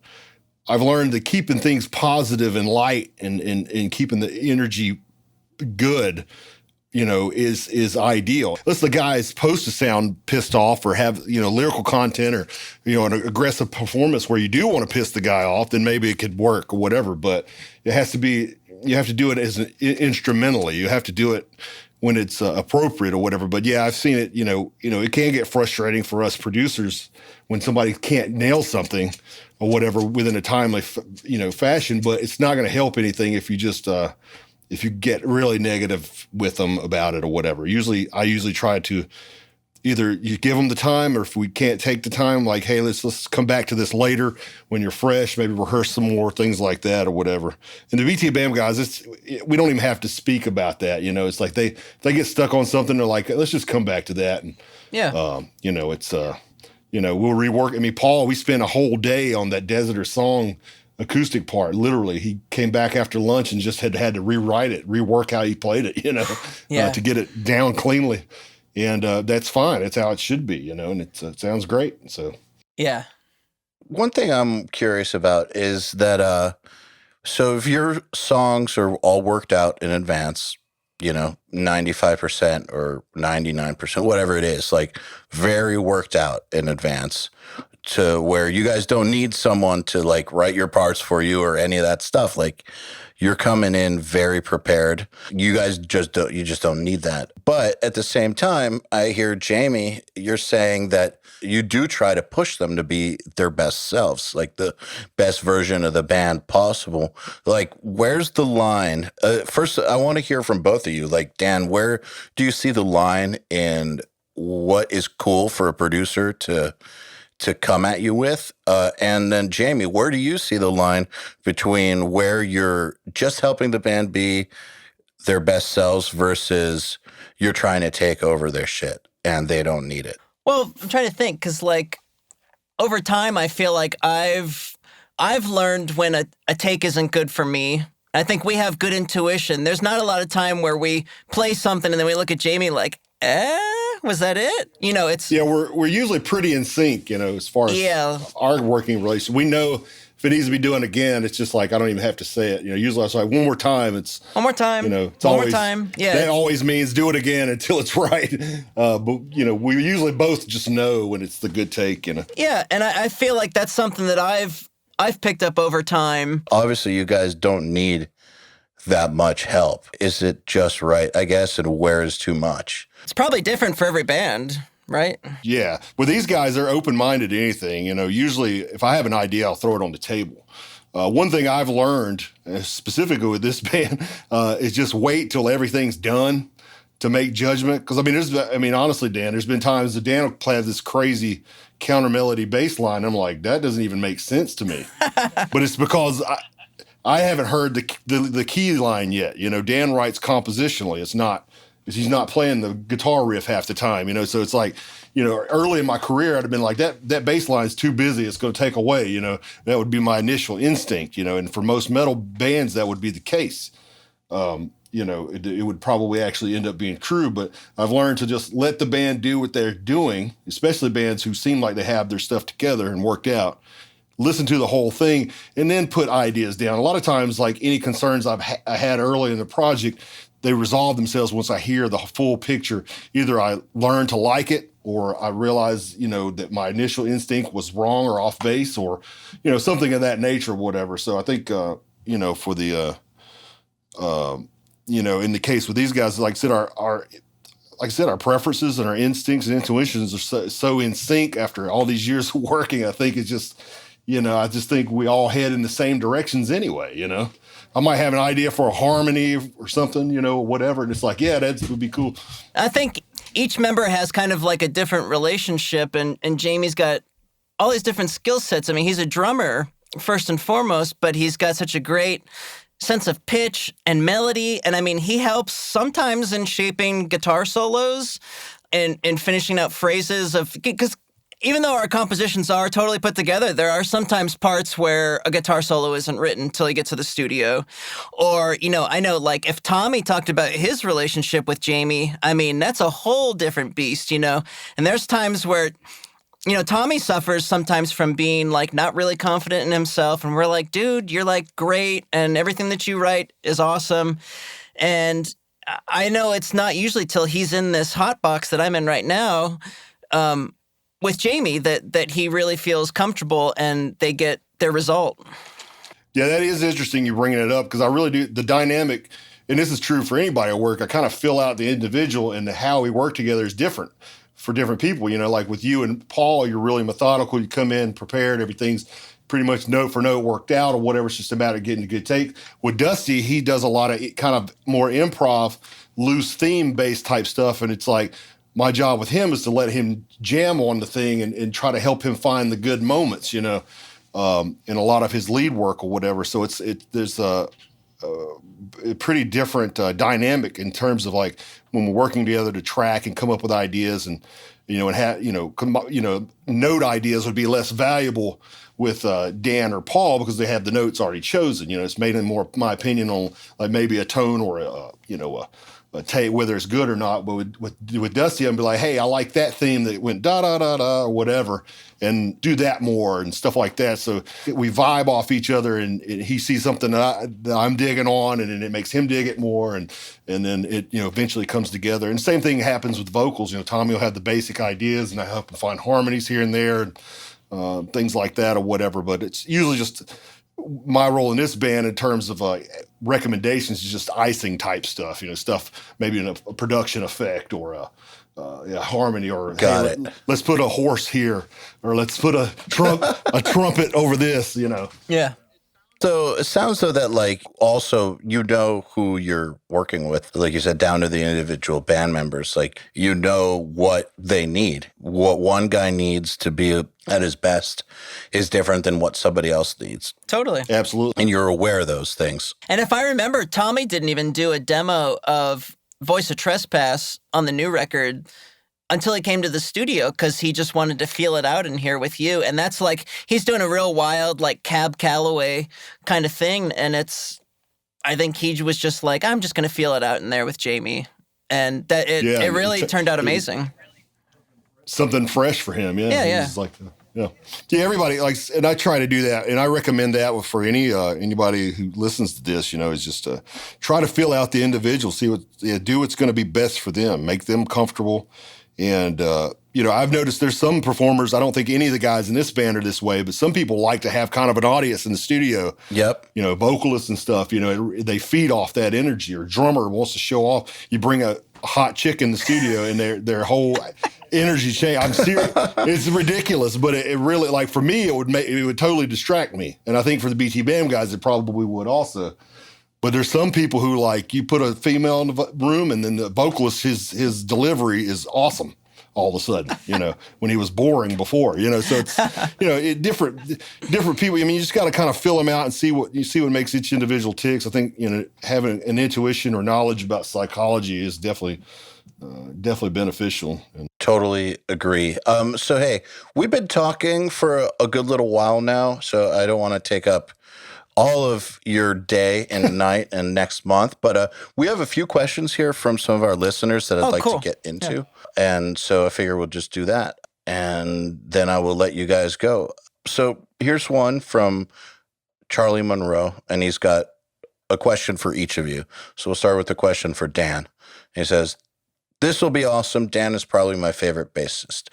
C: I've learned that keeping things positive and light and keeping the energy good, is ideal. Unless the guy is supposed to sound pissed off or have, lyrical content or, an aggressive performance where you do want to piss the guy off, then maybe it could work or whatever. But it has to be, you have to do it as instrumentally. You have to do it when it's appropriate or whatever. But yeah, I've seen it, it can get frustrating for us producers when somebody can't nail something or whatever within a timely, fashion, but it's not going to help anything if you just, if you get really negative with them about it or whatever. I usually try to either you give them the time, or if we can't take the time, like, hey, let's come back to this later when you're fresh, maybe rehearse some more, things like that or whatever. And the BTAM guys, we don't even have to speak about that. It's like they get stuck on something, they're like, let's just come back to that. And it's we'll rework. I mean, Paul, we spent a whole day on that Deserter song acoustic part. Literally, he came back after lunch and just had to rewrite it, rework how he played it, to get it down cleanly. And that's fine. That's how it should be, and it sounds great. So, yeah.
B: One thing I'm curious about is that, so if your songs are all worked out in advance, 95% or 99%, whatever it is, like very worked out in advance, to where you guys don't need someone to like write your parts for you or any of that stuff. Like you're coming in very prepared. You guys just don't need that. But at the same time, I hear Jamie, you're saying that you do try to push them to be their best selves, like the best version of the band possible. Like, where's the line? First, I want to hear from both of you. Like, Dan, where do you see the line in what is cool for a producer to come at you with? And then Jamie, where do you see the line between where you're just helping the band be their best selves versus you're trying to take over their shit and they don't need it?
D: Well, I'm trying to think, because like over time, I feel like I've learned when a take isn't good for me. I think we have good intuition. There's not a lot of time where we play something and then we look at Jamie like, was that it? It's...
C: Yeah, we're usually pretty in sync, as far as our working relationship. We know if it needs to be done again, it's just like, I don't even have to say it. Usually I was like, one more time. It's
D: one more time.
C: It's
D: one
C: always,
D: more time. Yeah.
C: That always means do it again until it's right. But, we usually both just know when it's the good take,
D: Yeah, and I feel like that's something that I've picked up over time.
B: Obviously, you guys don't need that much help. Is it just right, I guess, and where is too much?
D: It's probably different for every band, right?
C: Yeah. Well, these guys are open-minded to anything. Usually if I have an idea, I'll throw it on the table. One thing I've learned, specifically with this band, is just wait till everything's done to make judgment. Because, honestly, Dan, there's been times that Dan will play this crazy counter melody bass line. I'm like, that doesn't even make sense to me. But it's because I haven't heard the key line yet. Dan writes compositionally. He's not playing the guitar riff half the time, so it's like, early in my career, I'd have been like, that bass line's too busy, it's going to take away, that would be my initial instinct, and for most metal bands, that would be the case. It would probably actually end up being true, but I've learned to just let the band do what they're doing, especially bands who seem like they have their stuff together and worked out. Listen to the whole thing, and then put ideas down. A lot of times, like any concerns I had early in the project, they resolve themselves once I hear the full picture. Either I learn to like it, or I realize, that my initial instinct was wrong or off base, or, something of that nature or whatever. So I think, for the, in the case with these guys, like I said, our preferences and our instincts and intuitions are so in sync after all these years of working. I think it's just, I just think we all head in the same directions anyway, I might have an idea for a harmony or something, whatever. And it's like, yeah, that would be cool.
D: I think each member has kind of like a different relationship, and Jamie's got all these different skill sets. He's a drummer first and foremost, but he's got such a great sense of pitch and melody. And he helps sometimes in shaping guitar solos and finishing out phrases because even though our compositions are totally put together, there are sometimes parts where a guitar solo isn't written until you get to the studio. Or, I know, like, if Tommy talked about his relationship with Jamie, that's a whole different beast, And there's times where Tommy suffers sometimes from being like not really confident in himself. And we're like, dude, you're like great. And everything that you write is awesome. And I know it's not usually till he's in this hot box that I'm in right now with Jamie that he really feels comfortable and they get their result.
C: Yeah, that is interesting you bringing it up because I really do. The dynamic, and this is true for anybody at work, I kind of fill out the individual and how we work together is different for different people. Like with you and Paul, you're really methodical. You come in prepared. Everything's pretty much note for note worked out or whatever. It's just a matter of getting a good take. With Dusty, he does a lot of kind of more improv, loose theme-based type stuff. And it's like my job with him is to let him jam on the thing and try to help him find the good moments, in a lot of his lead work or whatever. So there's a pretty different dynamic in terms of like when we're working together to track and come up with ideas and note ideas would be less valuable with Dan or Paul because they have the notes already chosen. It's made in more, my opinion, on like maybe a tone or whether it's good or not. But with Dusty, I'd be like, hey, I like that theme that went da da da da or whatever, and do that more and stuff like that. So we vibe off each other, and he sees something that I'm digging on, and then it makes him dig it more, and then it eventually comes together. And same thing happens with vocals. Tommy will have the basic ideas, and I help him find harmonies here and there, and things like that or whatever. But it's usually just my role in this band in terms of recommendations is just icing type stuff, stuff maybe in a production effect or a harmony or let's put a horse here or let's put a trumpet over this,
D: Yeah.
B: So it sounds though that like also who you're working with, like you said, down to the individual band members, like what they need. What one guy needs to be at his best is different than what somebody else needs.
D: Totally.
C: Absolutely.
B: And you're aware of those things.
D: And if I remember, Tommy didn't even do a demo of Voice of Trespass on the new record until he came to the studio because he just wanted to feel it out in here with you. And that's like, he's doing a real wild, like Cab Calloway kind of thing. And I think he was just like, I'm just going to feel it out in there with Jamie. And that it really turned out amazing.
C: Something fresh for him. Yeah.
D: Yeah.
C: Like, yeah. Everybody likes, and I try to do that. And I recommend that for anybody who listens to this, is just try to feel out the individual, do what's going to be best for them, make them comfortable. And, I've noticed there's some performers, I don't think any of the guys in this band are this way, but some people like to have kind of an audience in the studio.
B: Yep.
C: Vocalists and stuff, they feed off that energy, or drummer wants to show off. You bring a hot chick in the studio and their whole energy change. I'm serious. It's ridiculous, but it really, like for me, it would totally distract me. And I think for the BTAM guys, it probably would also. But there's some people who like you put a female in the room and then the vocalist, his delivery is awesome all of a sudden, when he was boring before, so it's, different people. I mean, you just got to kind of fill them out and see what makes each individual ticks. I think, having an intuition or knowledge about psychology is definitely beneficial.
B: Totally agree. So, hey, we've been talking for a good little while now, so I don't want to take up all of your day and night and next month. But we have a few questions here from some of our listeners that I'd like to get into. Yeah. And so I figure we'll just do that. And then I will let you guys go. So here's one from Charlie Monroe, and he's got a question for each of you. So we'll start with the question for Dan. He says, "This will be awesome. Dan is probably my favorite bassist.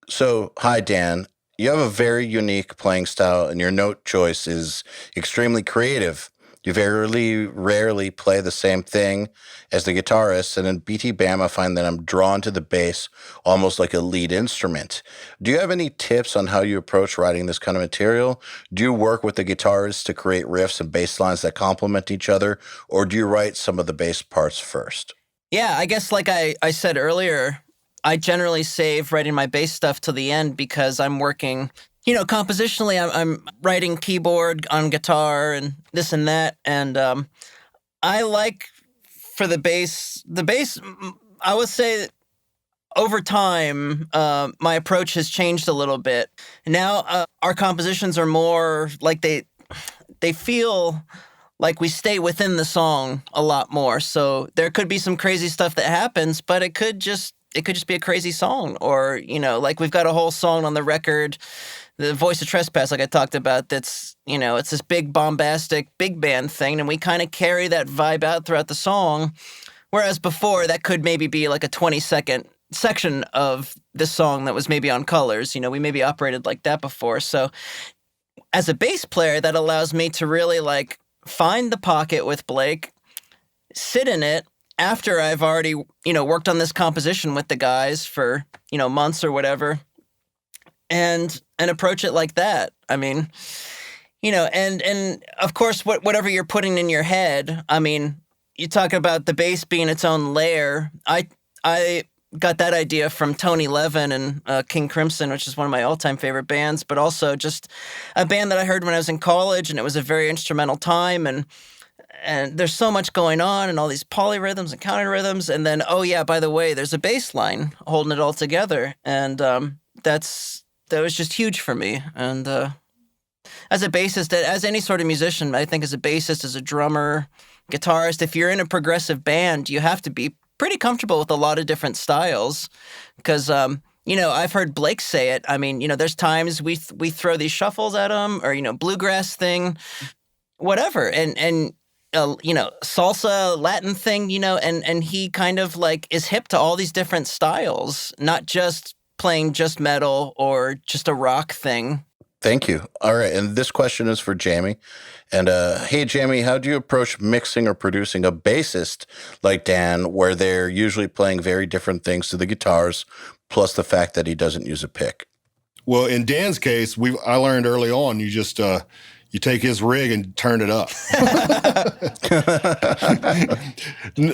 B: So, hi, Dan. You have a very unique playing style, and your note choice is extremely creative. You very rarely play the same thing as the guitarist, and in BTAM, I find that I'm drawn to the bass almost like a lead instrument. Do you have any tips on how you approach writing this kind of material? Do you work with the guitarist to create riffs and bass lines that complement each other, or do you write some of the bass parts first?"
D: Yeah, I guess like I said earlier, I generally save writing my bass stuff to the end because I'm working, compositionally, I'm writing keyboard on guitar and this and that. And I like for the bass, I would say over time, my approach has changed a little bit. Now our compositions are more like they feel like we stay within the song a lot more. So there could be some crazy stuff that happens, but it could just it could just be a crazy song, or, like we've got a whole song on the record, The Voice of Trespass, like I talked about, that's, it's this big bombastic big band thing, and we kind of carry that vibe out throughout the song. Whereas before, that could maybe be like a 20-second section of the song that was maybe on colors. We maybe operated like that before. So as a bass player, that allows me to really like find the pocket with Blake, sit in it after I've already, worked on this composition with the guys for, months or whatever, and approach it like that. I mean, and of course, whatever you're putting in your head, I mean, you talk about the bass being its own layer. I got that idea from Tony Levin and King Crimson, which is one of my all-time favorite bands, but also just a band that I heard when I was in college, and it was a very instrumental time, and there's so much going on, and all these polyrhythms and counter-rhythms, and then, oh yeah, by the way, there's a bass line holding it all together, and that was just huge for me. And as a bassist, as any sort of musician, I think as a bassist, as a drummer, guitarist, if you're in a progressive band, you have to be pretty comfortable with a lot of different styles, because I've heard Blake say it. I mean, there's times we throw these shuffles at him, or bluegrass thing, whatever, and salsa, Latin thing, and he kind of like is hip to all these different styles, not just playing just metal or just a rock thing.
B: Thank you. All right, and this question is for Jamie. And hey, Jamie, how do you approach mixing or producing a bassist like Dan, where they're usually playing very different things to the guitars, plus the fact that he doesn't use a pick?
C: Well, in Dan's case, I learned early on, you just you take his rig and turn it up.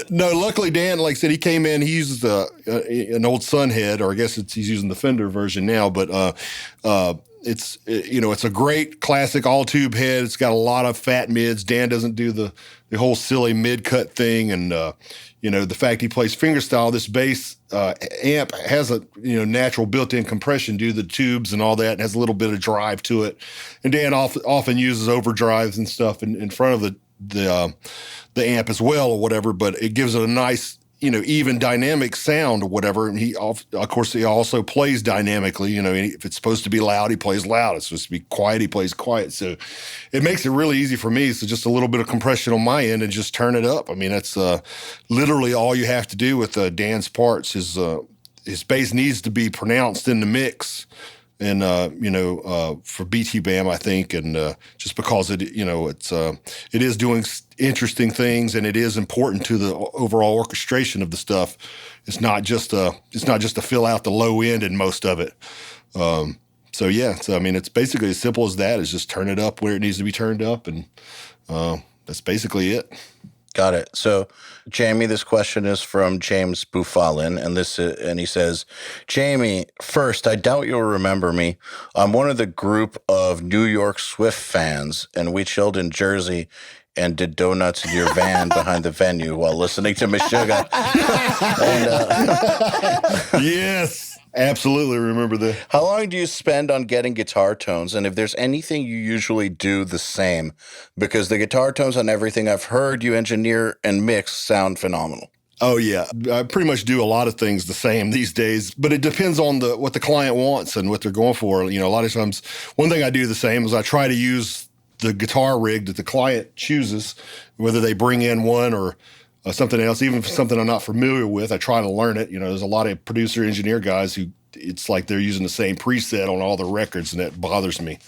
C: No, luckily Dan, like I said, he came in. He uses an old Sunhead, or I guess he's using the Fender version now, but. It's a great classic all-tube head. It's got a lot of fat mids. Dan doesn't do the whole silly mid-cut thing. And, the fact he plays fingerstyle, this bass amp has a, natural built-in compression due to the tubes and all that, and has a little bit of drive to it. And Dan often uses overdrives and stuff in front of the amp as well or whatever, but it gives it a nice, even dynamic sound or whatever. And he also plays dynamically. If it's supposed to be loud, he plays loud. It's supposed to be quiet, he plays quiet. So it makes it really easy for me. So just a little bit of compression on my end and just turn it up. I mean, that's literally all you have to do with Dan's parts. His bass needs to be pronounced in the mix. And for BTAM, I think, and just because it is doing interesting things, and it is important to the overall orchestration of the stuff. It's not just to fill out the low end in most of it. So I mean, it's basically as simple as that. Is just turn it up where it needs to be turned up, and that's basically it.
B: Got it. So, Jamie, this question is from James Bufalin, and he says, Jamie, first, I doubt you'll remember me. I'm one of the group of New York Swift fans, and we chilled in Jersey and did donuts in your van behind the venue while listening to Meshuggah.
C: Yes. Absolutely remember that.
B: How long do you spend on getting guitar tones? And if there's anything you usually do the same, because the guitar tones on everything I've heard you engineer and mix sound phenomenal.
C: Oh, yeah. I pretty much do a lot of things the same these days, but it depends on what the client wants and what they're going for. A lot of times, one thing I do the same is I try to use the guitar rig that the client chooses, whether they bring in one or something else, even if it's something I'm not familiar with. I try to learn it. There's a lot of producer engineer guys who it's like they're using the same preset on all the records, and that bothers me.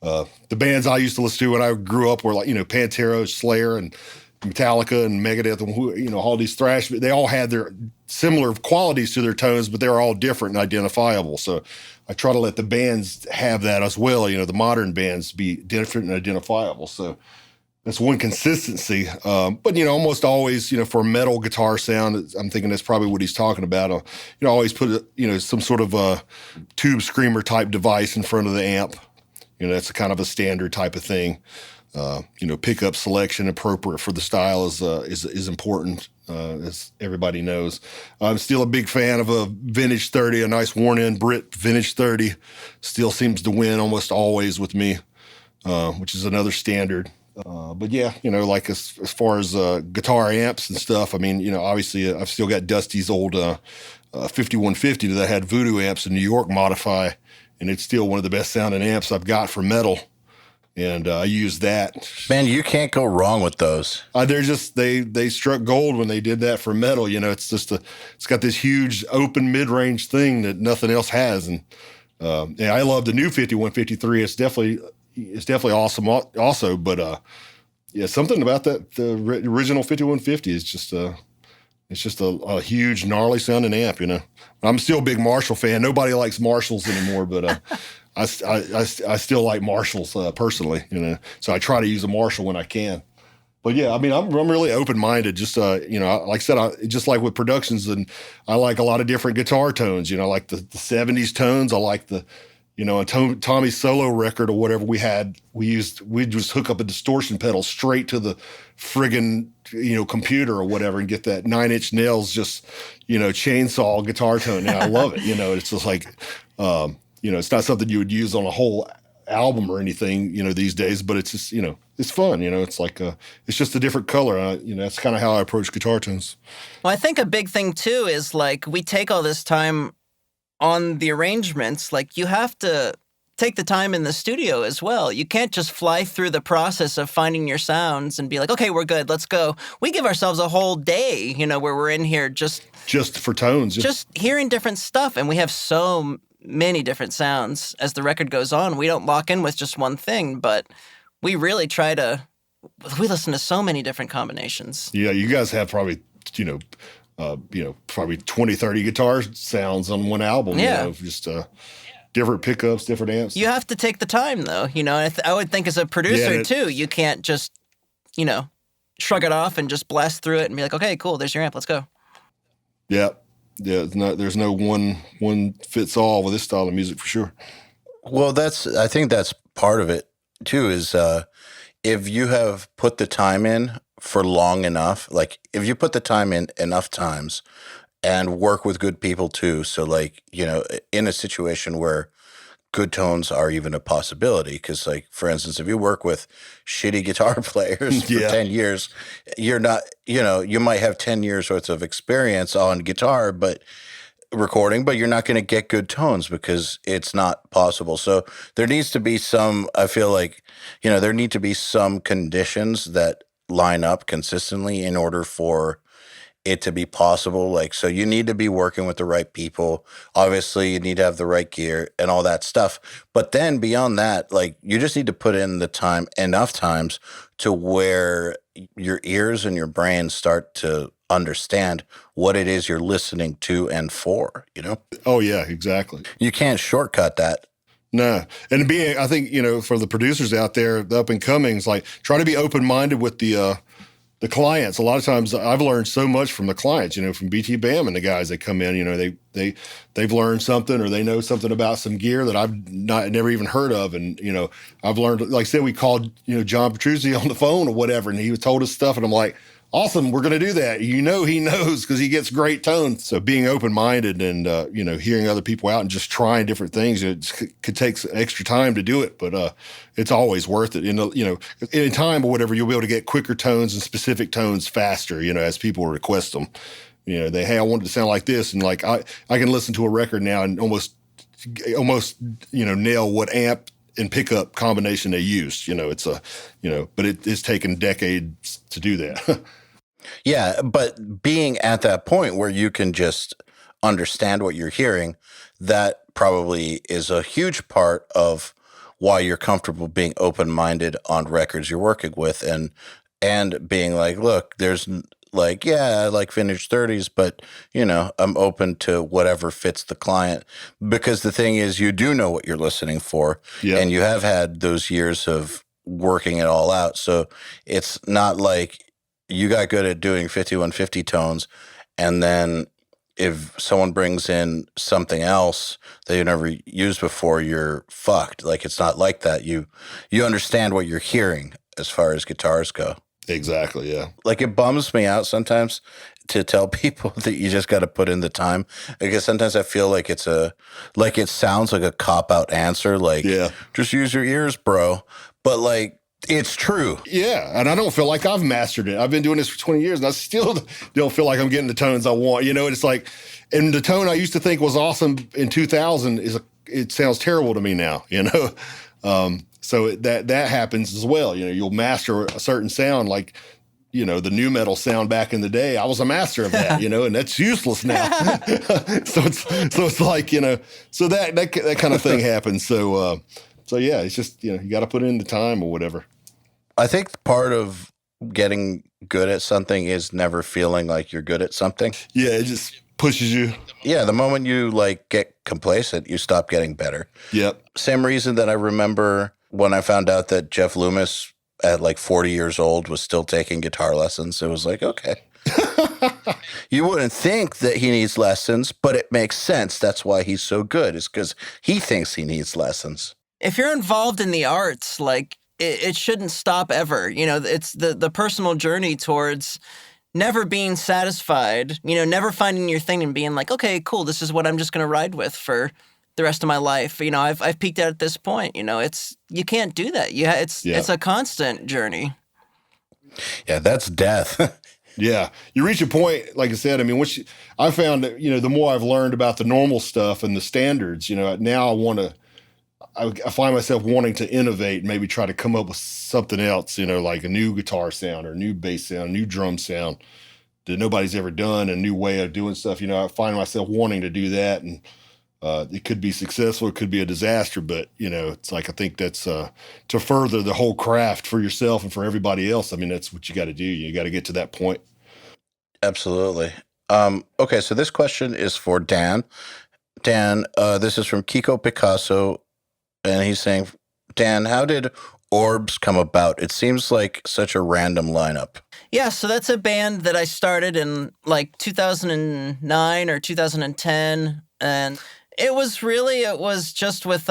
C: The bands I used to listen to when I grew up were like, Pantera, Slayer, and Metallica, and Megadeth, and all these thrash. They all had their similar qualities to their tones, but they were all different and identifiable. So I try to let the bands have that as well. The modern bands be different and identifiable. So that's one consistency. But, almost always, for a metal guitar sound, I'm thinking that's probably what he's talking about. Always put, some sort of a tube screamer type device in front of the amp. That's kind of a standard type of thing. Pickup selection appropriate for the style is important, as everybody knows. I'm still a big fan of a vintage 30, a nice worn-in Brit vintage 30. Still seems to win almost always with me, which is another standard. But yeah, like as far as guitar amps and stuff, I mean, obviously I've still got Dusty's old 5150 that had Voodoo amps in New York modify, and it's still one of the best sounding amps I've got for metal. And I use that.
B: Man, you can't go wrong with those.
C: They're just they struck gold when they did that for metal. It's just it's got this huge open mid range thing that nothing else has. And I love the new 5153. It's definitely awesome also. But something about the original 5150 is just it's just a huge gnarly sounding amp. I'm still a big Marshall fan. Nobody likes Marshalls anymore, but. I still like Marshalls personally, so I try to use a Marshall when I can. But yeah, I mean, I'm really open-minded. Just like I said, just like with productions, and I like a lot of different guitar tones. I like the 70s tones. I like the, Tommy's solo record or whatever we'd just hook up a distortion pedal straight to the friggin' computer or whatever and get that 9-inch nails just chainsaw guitar tone. And I love it. It's just like. It's not something you would use on a whole album or anything, these days, but it's just, it's fun, it's like, it's just a different color. That's kind of how I approach guitar tones.
D: Well, I think a big thing too is like, we take all this time on the arrangements. Like, you have to take the time in the studio as well. You can't just fly through the process of finding your sounds and be like, okay, we're good, let's go. We give ourselves a whole day, where we're in here just
C: for tones,
D: just hearing different stuff. And we have so many different sounds as the record goes on. We don't lock in with just one thing, but we really we listen to so many different combinations.
C: Yeah, you guys have probably, probably 20, 30 guitar sounds on one album.
D: Yeah.
C: Just different pickups, different amps.
D: You have to take the time, though. I would think as a producer, too, you can't just, shrug it off and just blast through it and be like, okay, cool, there's your amp, let's go.
C: Yeah. Yeah, there's no one fits all with this style of music for sure.
B: Well, I think that's part of it too, is if you have put the time in for long enough, like if you put the time in enough times and work with good people too. So like, in a situation where good tones are even a possibility, because like, for instance, if you work with shitty guitar players for 10 years, you're not, you might have 10 years worth of experience on guitar, but recording, but you're not going to get good tones because it's not possible. So there needs to be I feel like, there need to be some conditions that line up consistently in order for it to be possible. Like, so you need to be working with the right people. Obviously, you need to have the right gear and all that stuff. But then beyond that, like, you just need to put in the time enough times to where your ears and your brain start to understand what it is you're listening to and for,
C: Oh, yeah, exactly.
B: You can't shortcut that.
C: No. And I think, for the producers out there, the up and comings, like, try to be open-minded with the clients. A lot of times I've learned so much from the clients, from BTAM and the guys that come in, they've learned something or they know something about some gear that I've never even heard of. And, I've learned, like I said, we called, John Petruzzi on the phone or whatever, and he told us stuff and I'm like, awesome, we're going to do that. He knows because he gets great tones. So being open-minded and, hearing other people out and just trying different things, it could take extra time to do it, but it's always worth it. In time or whatever, you'll be able to get quicker tones and specific tones faster, as people request them. Hey, I want it to sound like this. And like, I can listen to a record now and almost, nail what amp and pickup combination they used. But it's taken decades to do that.
B: Yeah, but being at that point where you can just understand what you're hearing, that probably is a huge part of why you're comfortable being open-minded on records you're working with and being like, look, there's like, yeah, I like vintage 30s, but, I'm open to whatever fits the client. Because the thing is, you do know what you're listening for, and you have had those years of working it all out. So it's not like you got good at doing 5150 tones, and then if someone brings in something else that you never used before, you're fucked. Like, it's not like that. You understand what you're hearing as far as guitars go.
C: Exactly, yeah.
B: Like, it bums me out sometimes to tell people that you just got to put in the time, because sometimes I feel like it sounds like a cop-out answer, like, just use your ears, bro. But, like, it's true.
C: Yeah, and I don't feel like I've mastered it. I've been doing this for 20 years, and I still don't feel like I'm getting the tones I want. It's like, And the tone I used to think was awesome in 2000 it sounds terrible to me now, you know? So that happens as well. You know, you'll master a certain sound, like, you know, the new metal sound back in the day. I was a master of that, you know, and that's useless now. so it's like, you know, so that kind of thing happens. So yeah, it's just, you know, you got to put in the time or whatever.
B: I think part of getting good at something is never feeling like you're good at something.
C: Yeah, it just pushes you.
B: Yeah, the moment you like get complacent, you stop getting better.
C: Yep.
B: Same reason that I remember when I found out that Jeff Loomis at like 40 years old was still taking guitar lessons. It was like, okay. You wouldn't think that he needs lessons, but it makes sense. That's why he's so good, is because he thinks he needs lessons.
D: If you're involved in the arts, like, it shouldn't stop ever. You know, it's the personal journey towards never being satisfied, you know, never finding your thing and being like, okay, cool, this is what I'm just going to ride with for the rest of my life. You know, I've peaked out at this point. You know, you can't do that. It's a constant journey.
B: Yeah, that's death.
C: Yeah. You reach a point, like I said, I mean, I found that, you know, the more I've learned about the normal stuff and the standards, you know, now I find myself wanting to innovate and maybe try to come up with something else, you know, like a new guitar sound or new bass sound, new drum sound that nobody's ever done, a new way of doing stuff. You know, I find myself wanting to do that, and it could be successful, it could be a disaster, but, you know, it's like, I think that's to further the whole craft for yourself and for everybody else. I mean, that's what you got to do. You got to get to that point.
B: Absolutely. Okay, so this question is for Dan. Dan, this is from Kiko Picasso, and he's saying, Dan, how did Orbs come about? It seems like such a random lineup.
D: Yeah, so that's a band that I started in like 2009 or 2010, and it was just with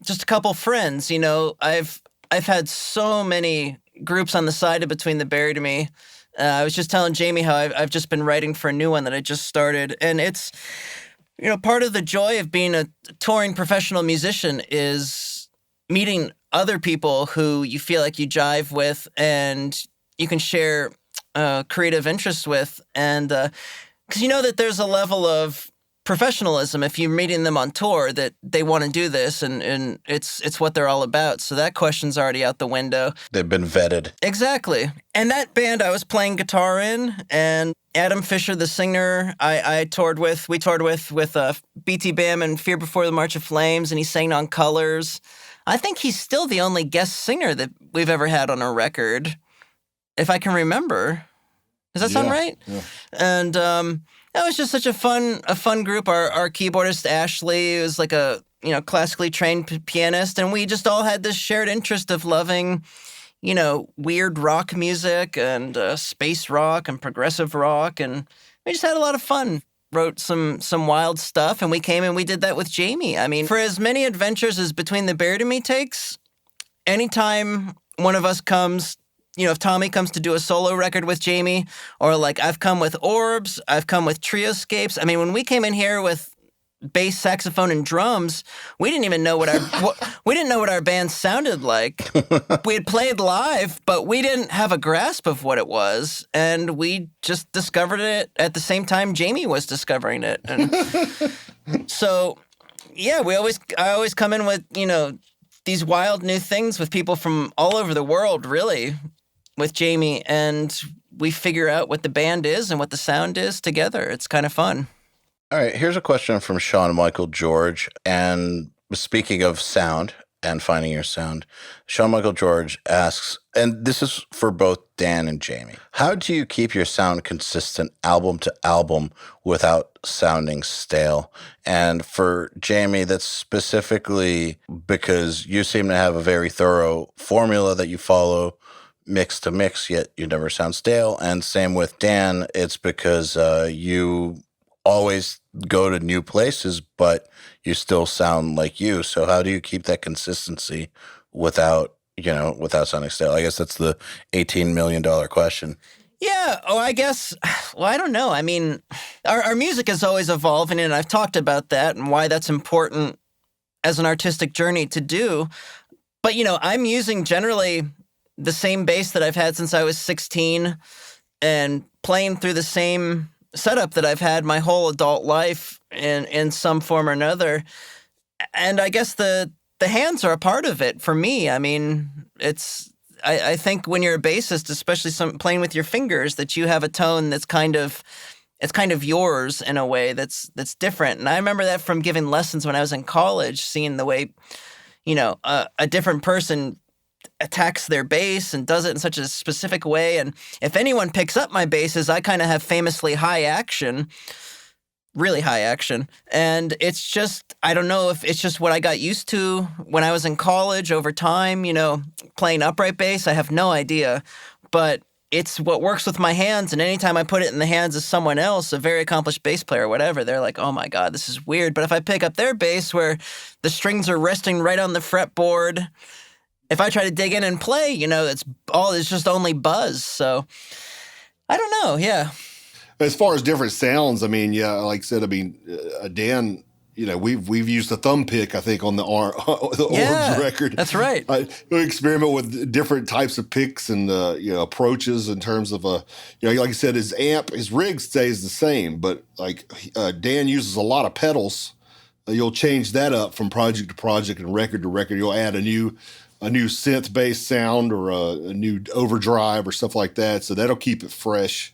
D: just a couple friends. You know, I've had so many groups on the side of Between the Buried and Me. I was just telling Jamie how I've just been writing for a new one that I just started, and it's, you know, part of the joy of being a touring professional musician is meeting other people who you feel like you jive with and you can share creative interests with. And because you know that there's a level of professionalism if you're meeting them on tour that they want to do this and it's what they're all about. So that question's already out the window.
B: They've been vetted.
D: Exactly. And that band I was playing guitar in, and Adam Fisher, the singer, we toured with BTAM and Fear Before the March of Flames, and he sang on Colors. I think he's still the only guest singer that we've ever had on a record, if I can remember. Does that sound right?
C: Yeah.
D: And that was just such a fun group. Our keyboardist Ashley was like a, you know, classically trained pianist, and we just all had this shared interest of loving, you know, weird rock music and space rock and progressive rock, and we just had a lot of fun. Wrote some wild stuff, and we came and we did that with Jamie. I mean, for as many adventures as Between the Buried and Me takes, anytime one of us comes, you know, if Tommy comes to do a solo record with Jamie, or like I've come with Orbs, I've come with Trioscapes. I mean, when we came in here with bass, saxophone, and drums, we didn't even know what our band sounded like. We had played live, but we didn't have a grasp of what it was, and we just discovered it at the same time Jamie was discovering it. And so, yeah, I always come in with, you know, these wild new things with people from all over the world, really, with Jamie, and we figure out what the band is and what the sound is together. It's kind of fun.
B: All right, here's a question from Sean Michael George. And speaking of sound and finding your sound, Sean Michael George asks, and this is for both Dan and Jamie, how do you keep your sound consistent album to album without sounding stale? And for Jamie, that's specifically because you seem to have a very thorough formula that you follow mix to mix, yet you never sound stale. And same with Dan, it's because you always go to new places, but you still sound like you. So how do you keep that consistency without sounding stale? I guess that's the $18 million question.
D: Yeah. Oh, I guess, well, I don't know. I mean, our music is always evolving, and I've talked about that and why that's important as an artistic journey to do. But, you know, I'm using generally the same bass that I've had since I was 16 and playing through the same setup that I've had my whole adult life in some form or another. And I guess the hands are a part of it for me. I mean, I think when you're a bassist, especially playing with your fingers, that you have a tone that's kind of yours in a way that's different. And I remember that from giving lessons when I was in college, seeing the way, a different person attacks their bass and does it in such a specific way. And if anyone picks up my basses, I kind of have famously high action, really high action. And it's just, I don't know if it's just what I got used to when I was in college over time, playing upright bass. I have no idea, but it's what works with my hands. And anytime I put it in the hands of someone else, a very accomplished bass player or whatever, they're like, oh my God, this is weird. But if I pick up their bass where the strings are resting right on the fretboard, if I try to dig in and play, it's just only buzz. So I don't know. Yeah.
C: As far as different sounds, I mean, yeah, like I said, Dan, we've used the thumb pick, I think, on the Orbs record.
D: That's right.
C: We experiment with different types of picks and approaches in terms of like I said, his rig stays the same, but like Dan uses a lot of pedals. You'll change that up from project to project and record to record. You'll add a new synth-based sound or a new overdrive or stuff like that. So that'll keep it fresh.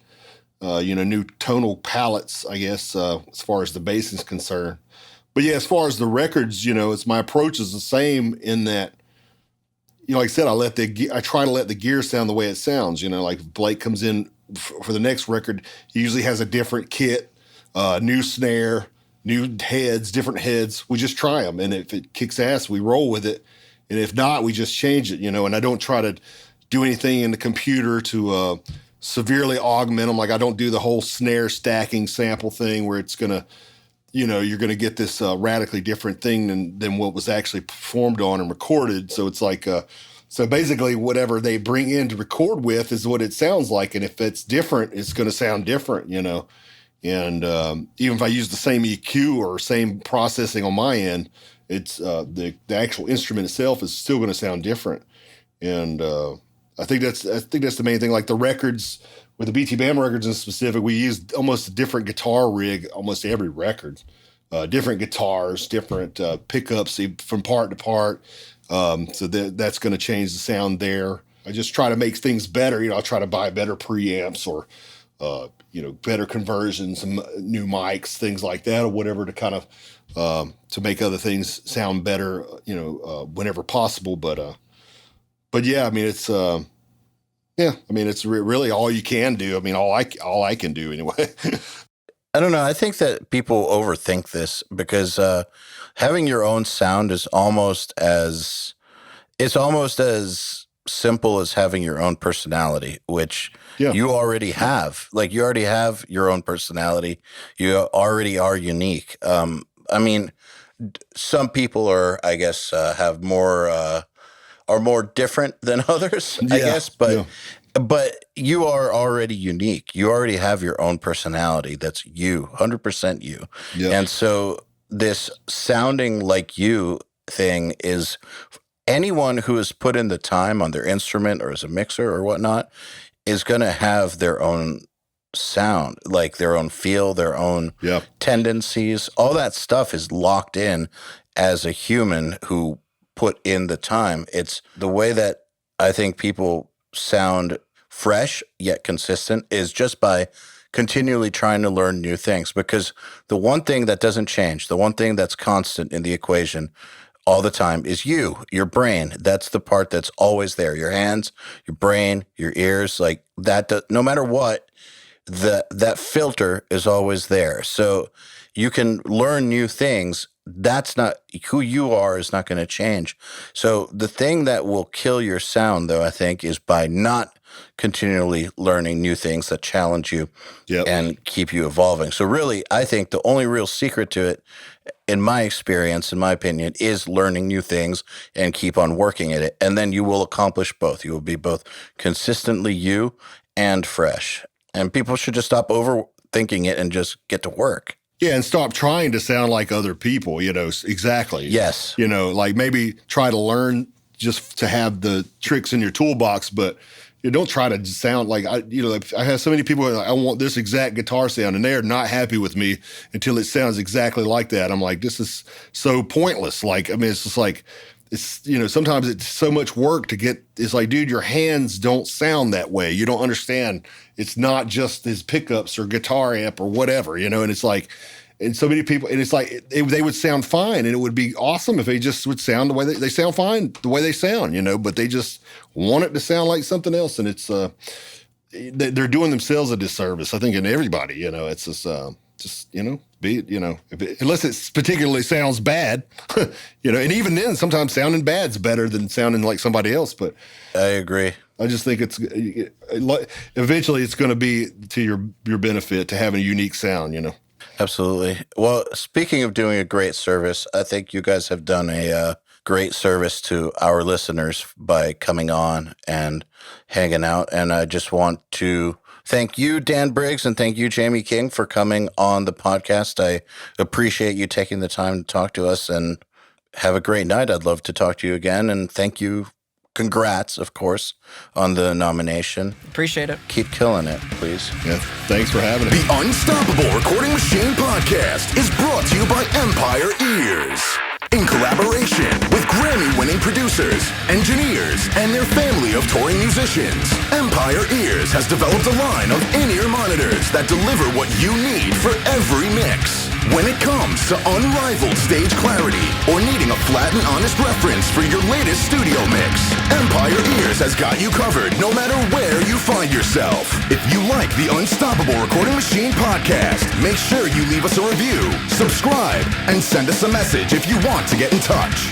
C: New tonal palettes, I guess, as far as the bass is concerned. But yeah, as far as the records, it's my approach is the same in that, like I said, I try to let the gear sound the way it sounds. Like if Blake comes in for the next record, he usually has a different kit, new snare, new heads, different heads. We just try them, and if it kicks ass, we roll with it. And if not, we just change it, and I don't try to do anything in the computer to severely augment them. Like I don't do the whole snare stacking sample thing where it's going to, you're going to get this radically different thing than what was actually performed on and recorded. So it's like, so basically whatever they bring in to record with is what it sounds like. And if it's different, it's going to sound different, And even if I use the same EQ or same processing on my end, it's the actual instrument itself is still going to sound different. And I think that's the main thing. Like the records with the BTAM records in specific, we used almost a different guitar rig almost every record, different guitars, different pickups from part to part. So that's going to change the sound there. I just try to make things better. I'll try to buy better preamps or better conversions, some new mics, things like that, or whatever to kind of to make other things sound better, whenever possible. But yeah, I mean, it's really all you can do. I mean, all I can do anyway.
B: I don't know. I think that people overthink this because having your own sound is almost as simple as having your own personality, which you already have. Like you already have your own personality. You already are unique. I mean, some people are, I guess, are more different than others, I guess, but you are already unique. You already have your own personality. That's you, 100% you. Yeah. And so this sounding like you thing is anyone who has put in the time on their instrument or as a mixer or whatnot is going to have their own sound, like their own feel, their own tendencies. All that stuff is locked in as a human who put in the time. It's the way that I think people sound fresh yet consistent is just by continually trying to learn new things. Because the one thing that doesn't change, the one thing that's constant in the equation all the time is your brain. That's the part that's always there. Your hands, your brain, your ears, like that. No matter what, that filter is always there. So you can learn new things. That's not who you are, is not going to change. So the thing that will kill your sound, though, I think, is by not continually learning new things that challenge you and keep you evolving. So really, I think the only real secret to it, in my experience, in my opinion, is learning new things and keep on working at it. And then you will accomplish both. You will be both consistently you and fresh. And people should just stop overthinking it and just get to work.
C: Yeah, and stop trying to sound like other people, exactly.
B: Yes.
C: Like maybe try to learn just to have the tricks in your toolbox, but, you don't try to sound like I have so many people who are like, I want this exact guitar sound, and they are not happy with me until it sounds exactly like that. I'm like, this is so pointless. Like, I mean, it's just like, it's, sometimes it's so much work to get, it's like, dude, your hands don't sound that way. You don't understand. It's not just his pickups or guitar amp or whatever, and it's like, and so many people, and it's like, they would sound fine, and it would be awesome if they just would sound the way they sound fine, the way they sound, but they just want it to sound like something else, and it's, they're doing themselves a disservice, I think, and everybody, it's just unless it particularly sounds bad, and even then, sometimes sounding bad's better than sounding like somebody else, but.
B: I agree.
C: I just think eventually it's going to be to your benefit to have a unique sound,
B: Absolutely. Well, speaking of doing a great service, I think you guys have done a great service to our listeners by coming on and hanging out. And I just want to thank you, Dan Briggs, and thank you, Jamie King, for coming on the podcast. I appreciate you taking the time to talk to us, and have a great night. I'd love to talk to you again, and thank you. Congrats, of course, on the nomination.
D: Appreciate it.
B: Keep killing it, please.
C: Yeah, thanks for having us.
A: The Unstoppable Recording Machine Podcast is brought to you by Empire Ears. In collaboration with Grammy-winning producers, engineers, and their family of touring musicians, Empire Ears has developed a line of in-ear monitors that deliver what you need for every mix. When it comes to unrivaled stage clarity or needing a flat and honest reference for your latest studio mix, Empire Ears has got you covered no matter where you find yourself. If you like the Unstoppable Recording Machine Podcast, make sure you leave us a review, subscribe, and send us a message if you want to get in touch.